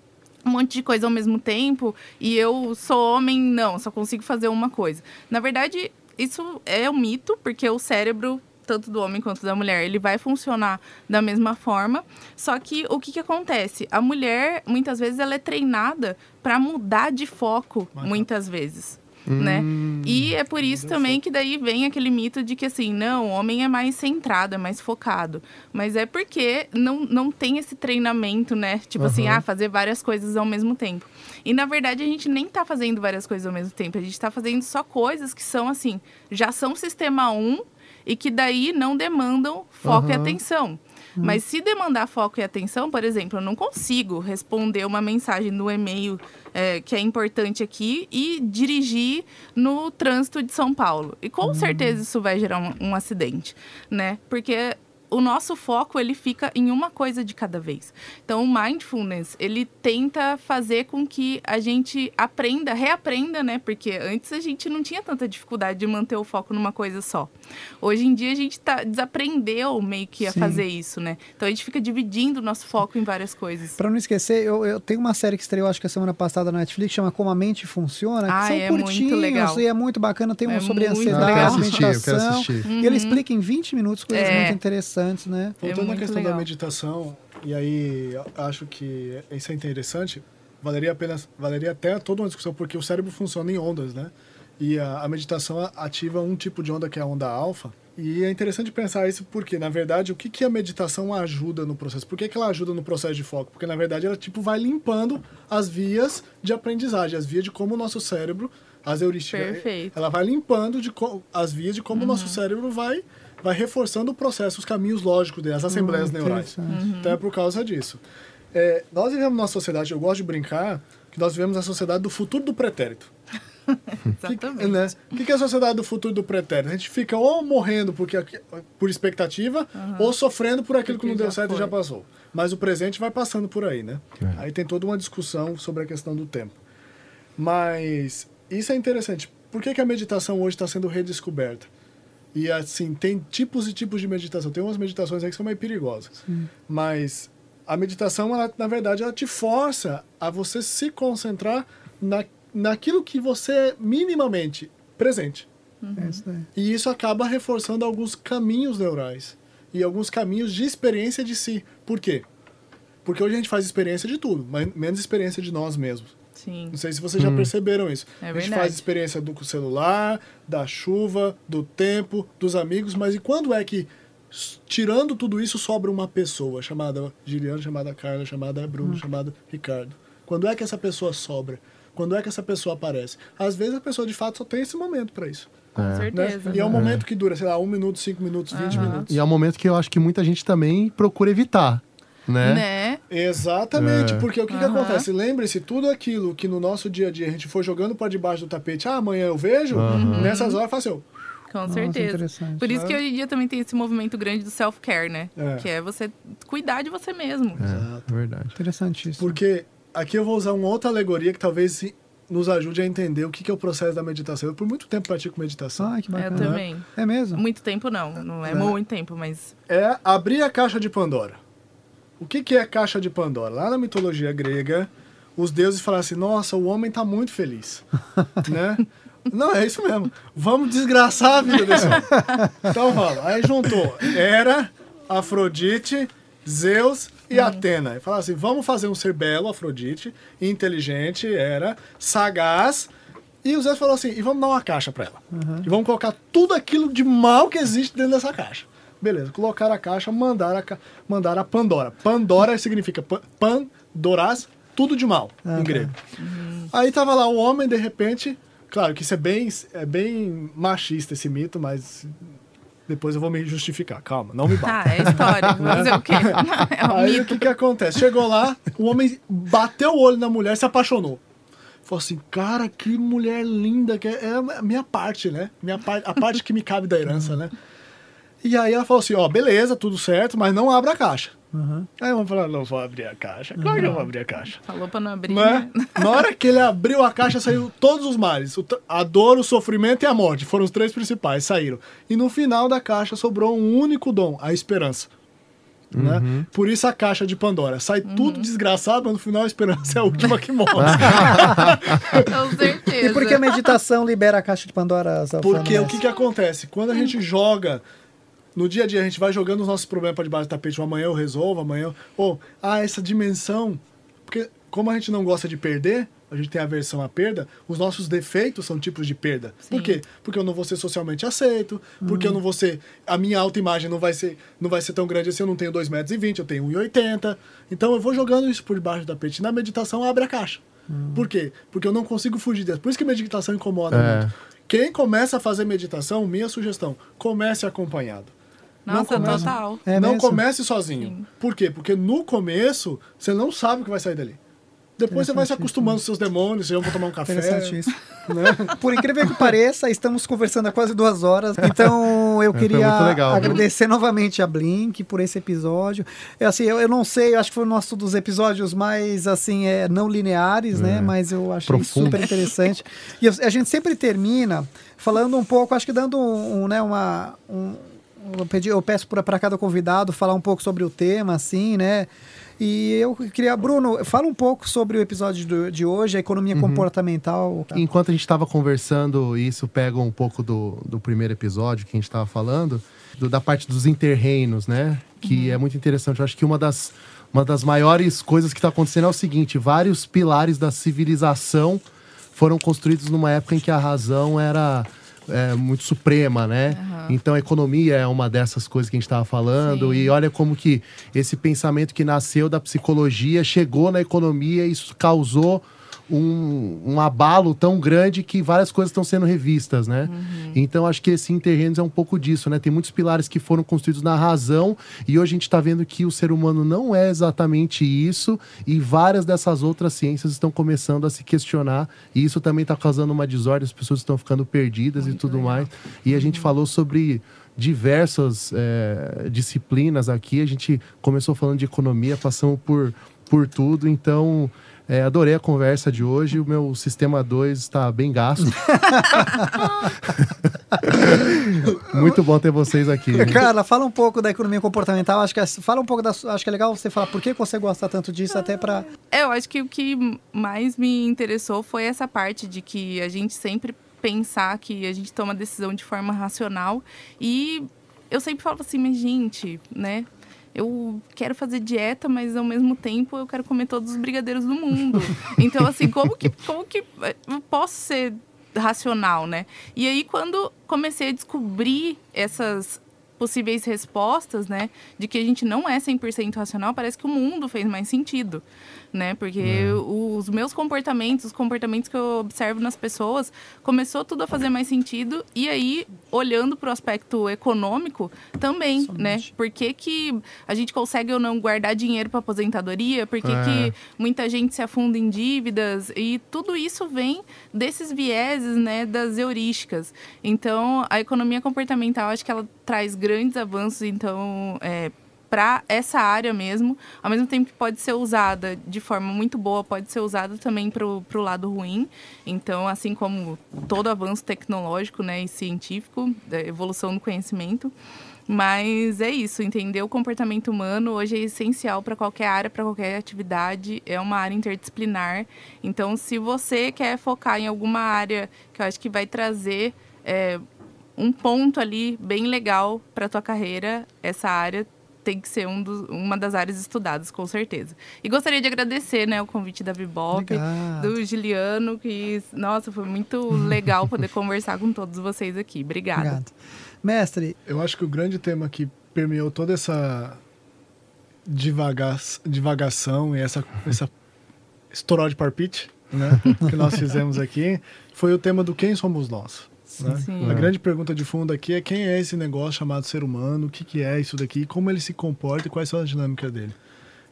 um monte de coisa ao mesmo tempo e eu sou homem, não, só consigo fazer uma coisa. Na verdade, isso é um mito, porque o cérebro, tanto do homem quanto da mulher, ele vai funcionar da mesma forma. Só que o que acontece? A mulher, muitas vezes, ela é treinada para mudar de foco, muitas vezes. Né? E é por isso também que daí vem aquele mito de que assim, não, o homem é mais centrado, é mais focado. Mas é porque não tem esse treinamento, né? Tipo assim, fazer várias coisas ao mesmo tempo. E na verdade a gente nem tá fazendo várias coisas ao mesmo tempo. A gente tá fazendo só coisas que são assim, já são sistema 1 e que daí não demandam foco e atenção. Mas se demandar foco e atenção, por exemplo, eu não consigo responder uma mensagem no e-mail que é importante aqui e dirigir no trânsito de São Paulo. E com certeza isso vai gerar um acidente, né? Porque o nosso foco, ele fica em uma coisa de cada vez. Então, o mindfulness, ele tenta fazer com que a gente reaprenda, né? Porque antes a gente não tinha tanta dificuldade de manter o foco numa coisa só. Hoje em dia, a gente desaprendeu meio que a fazer isso, né? Então, a gente fica dividindo o nosso foco em várias coisas. Pra não esquecer, eu tenho uma série que estreou, acho que a semana passada na Netflix, chama Como a Mente Funciona, que são curtinhos muito legal. E é muito bacana. Tem um sobre ansiedade, legal. meditação. Quero E ele explica em 20 minutos coisas muito interessantes. Né? Voltando à muito questão legal. da meditação, e aí acho que isso é interessante, valeria até toda uma discussão, porque o cérebro funciona em ondas, né? E a meditação ativa um tipo de onda que é a onda alfa. E é interessante pensar isso porque, na verdade, o que a meditação ajuda no processo? Por que ela ajuda no processo de foco? Porque, na verdade, ela vai limpando as vias de aprendizagem, as vias de como o nosso cérebro, as heurísticas, Perfeito. ela vai limpando as vias de como o nosso cérebro vai reforçando o processo, os caminhos lógicos dele, as assembleias neurais. Então é por causa disso. Nós vivemos numa sociedade, eu gosto de brincar, que nós vivemos na sociedade do futuro do pretérito. Exatamente. O que é a sociedade do futuro do pretérito? A gente fica ou morrendo por expectativa, ou sofrendo por aquilo que não deu certo e já passou. Mas o presente vai passando por aí, né? Aí tem toda uma discussão sobre a questão do tempo. Mas isso é interessante. Por que a meditação hoje está sendo redescoberta? E assim, tem tipos e tipos de meditação. Tem umas meditações aí que são meio perigosas. Mas a meditação, na verdade, ela te força a você se concentrar naquilo que você é minimamente presente. É isso daí. E isso acaba reforçando alguns caminhos neurais. E alguns caminhos de experiência de si. Por quê? Porque hoje a gente faz experiência de tudo, mas menos experiência de nós mesmos. Sim. Não sei se vocês já perceberam isso. É a gente verdade. faz experiência do celular, da chuva, do tempo, dos amigos, mas e quando é que, tirando tudo isso, sobra uma pessoa chamada Giliana, chamada Carla, chamada Bruno, chamada Ricardo? Quando é que essa pessoa sobra? Quando é que essa pessoa aparece? Às vezes a pessoa de fato só tem esse momento para isso. Com Né? certeza. E é um momento que dura, sei lá, 1 minuto, 5 minutos, 20 minutos. E é um momento que eu acho que muita gente também procura evitar, né? Exatamente, porque o que acontece? Lembre-se, tudo aquilo que no nosso dia a dia a gente for jogando para debaixo do tapete, amanhã eu vejo, nessas horas faz assim, Com certeza. interessante. Por isso que hoje em dia também tem esse movimento grande do self-care, né? Que é você cuidar de você mesmo. É verdade. Interessantíssimo. Porque aqui eu vou usar uma outra alegoria que talvez nos ajude a entender o que é o processo da meditação. Eu por muito tempo pratico meditação. Ah, que Eu bacana. também. É mesmo? Muito tempo não é muito tempo, mas... É abrir a caixa de Pandora. O que é a caixa de Pandora? Lá na mitologia grega, os deuses falaram assim, nossa, o homem tá muito feliz. Né? Não, é isso mesmo. Vamos desgraçar a vida desse homem. Então vamos. Aí juntou Hera, Afrodite, Zeus e Atena. E falaram assim, vamos fazer um ser belo, Afrodite, inteligente, Hera, sagaz. E o Zeus falou assim, e vamos dar uma caixa pra ela. E vamos colocar tudo aquilo de mal que existe dentro dessa caixa. Beleza, colocaram a caixa, mandaram a Pandora. Pandora significa Pandoras, tudo de mal, em grego. Aí tava lá o homem, de repente... Claro que isso é bem machista, esse mito, mas depois eu vou me justificar. Calma, não me bata. É história. Fazer o quê? É um Aí mito. o que acontece? Chegou lá, o homem bateu o olho na mulher e se apaixonou. Falou assim, cara, que mulher linda, que é a minha parte, né? A parte que me cabe da herança, né? E aí ela falou assim, ó, beleza, tudo certo, mas não abra a caixa. Aí vamos falar, não vou abrir a caixa. Claro que eu vou abrir a caixa. Falou pra não abrir, Né? né? Na hora que ele abriu a caixa, saiu todos os males. A dor, o sofrimento e a morte. Foram os 3 principais, saíram. E no final da caixa sobrou um único dom, a esperança. Né? Por isso a caixa de Pandora. Sai tudo desgraçado, mas no final a esperança é a última que morre. Com certeza. E por que a meditação libera a caixa de Pandora? Porque o que acontece? Quando a gente joga, no dia a dia a gente vai jogando os nossos problemas para debaixo do tapete, amanhã eu resolvo, amanhã... essa dimensão... Porque como a gente não gosta de perder, a gente tem aversão à perda, os nossos defeitos são tipos de perda. Sim. Por quê? Porque eu não vou ser socialmente aceito, porque eu não vou ser... A minha autoimagem não vai ser tão grande assim, eu não tenho 2,20 m, eu tenho 1,80 m. Então eu vou jogando isso por debaixo do tapete. Na meditação abre a caixa. Por quê? Porque eu não consigo fugir dessa. Por isso que a meditação incomoda muito. Quem começa a fazer meditação, minha sugestão, comece acompanhado. Nossa, total. Não comece sozinho. Sim. Por quê? Porque no começo, você não sabe o que vai sair dali. Depois você vai se acostumando com seus demônios, você vai tomar um café. Interessante isso. Né? Por incrível que pareça, estamos conversando há quase 2 horas. Então eu queria agradecer novamente a Blink por esse episódio. Eu não sei, eu acho que foi o nosso dos episódios mais assim, não lineares, né? Mas eu achei super interessante. E a gente sempre termina falando um pouco, acho que dando eu peço para cada convidado falar um pouco sobre o tema, assim, né? E eu queria... Bruno, fala um pouco sobre o episódio de hoje, a economia comportamental. Enquanto a gente estava conversando, isso pega um pouco do primeiro episódio que a gente estava falando, da parte dos interreinos, né? Que é muito interessante. Eu acho que uma das maiores coisas que está acontecendo é o seguinte: vários pilares da civilização foram construídos numa época em que a razão era... muito suprema, né? Então a economia é uma dessas coisas que a gente estava falando. Sim. E olha como que esse pensamento que nasceu da psicologia chegou na economia e isso causou um abalo tão grande que várias coisas estão sendo revistas, né? Então acho que esse Interreinos é um pouco disso, né? Tem muitos pilares que foram construídos na razão e hoje a gente está vendo que o ser humano não é exatamente isso e várias dessas outras ciências estão começando a se questionar e isso também está causando uma desordem, as pessoas estão ficando perdidas muito e tudo mais. E a gente falou sobre diversas disciplinas aqui, a gente começou falando de economia, passamos por tudo, então... adorei a conversa de hoje. O meu sistema 2 está bem gasto. Muito bom ter vocês aqui. Cara, fala um pouco da economia comportamental. Acho que é legal você falar por que você gosta tanto disso, até para... Eu acho que o que mais me interessou foi essa parte de que a gente sempre pensar que a gente toma decisão de forma racional. E eu sempre falo assim, mas gente, né? Eu quero fazer dieta, mas ao mesmo tempo eu quero comer todos os brigadeiros do mundo. Então, assim, como que eu posso ser racional, né? E aí, quando comecei a descobrir essas possíveis respostas, né, de que a gente não é 100% racional, parece que o mundo fez mais sentido, né? Porque os meus comportamentos, os comportamentos que eu observo nas pessoas, começou tudo a fazer mais sentido. E aí, olhando para o aspecto econômico, também, né? Por que a gente consegue ou não guardar dinheiro para aposentadoria? Por que muita gente se afunda em dívidas? E tudo isso vem desses vieses, né, das heurísticas. Então, a economia comportamental, acho que ela traz grandes avanços, então... para essa área mesmo, ao mesmo tempo que pode ser usada de forma muito boa, pode ser usada também para o lado ruim. Então, assim como todo avanço tecnológico, né, e científico, da evolução do conhecimento. Mas é isso, entender o comportamento humano hoje é essencial para qualquer área, para qualquer atividade, é uma área interdisciplinar. Então, se você quer focar em alguma área que eu acho que vai trazer um ponto ali bem legal para a tua carreira, essa área tem que ser uma das áreas estudadas, com certeza. E gostaria de agradecer, né, o convite da Bebop, do Juliano, que, nossa, foi muito legal poder conversar com todos vocês aqui. Obrigada. Obrigado. Mestre... Eu acho que o grande tema que permeou toda essa divagação e essa estouró de parpite, né, que nós fizemos aqui, foi o tema do quem somos nós. Né? A grande pergunta de fundo aqui é quem é esse negócio chamado ser humano, o que é isso daqui, como ele se comporta e quais são as dinâmicas dele.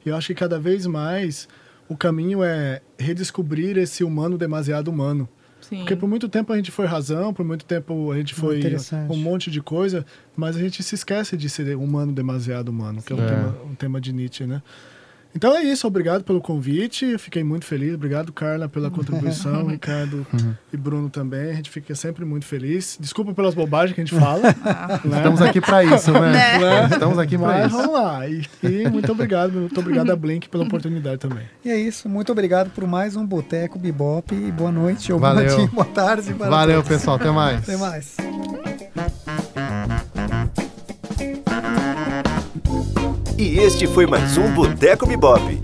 E eu acho que cada vez mais o caminho é redescobrir esse humano demasiado humano. Sim. Porque por muito tempo a gente foi razão, por muito tempo a gente foi um monte de coisa, mas a gente se esquece de ser humano demasiado humano, que é um tema de Nietzsche, né? Então é isso, obrigado pelo convite, fiquei muito feliz, obrigado Carla pela contribuição, Ricardo e Bruno também, a gente fica sempre muito feliz. Desculpa pelas bobagens que a gente fala. Né? Estamos aqui para isso, né? Estamos aqui para isso. Vamos lá, e muito obrigado a Blink pela oportunidade também. E é isso, muito obrigado por mais um Boteco Bebop e boa noite, ou Valeu. bom dia, boa tarde. Valeu, pessoal, até mais. Até mais. E este foi mais um Boteco Bebop.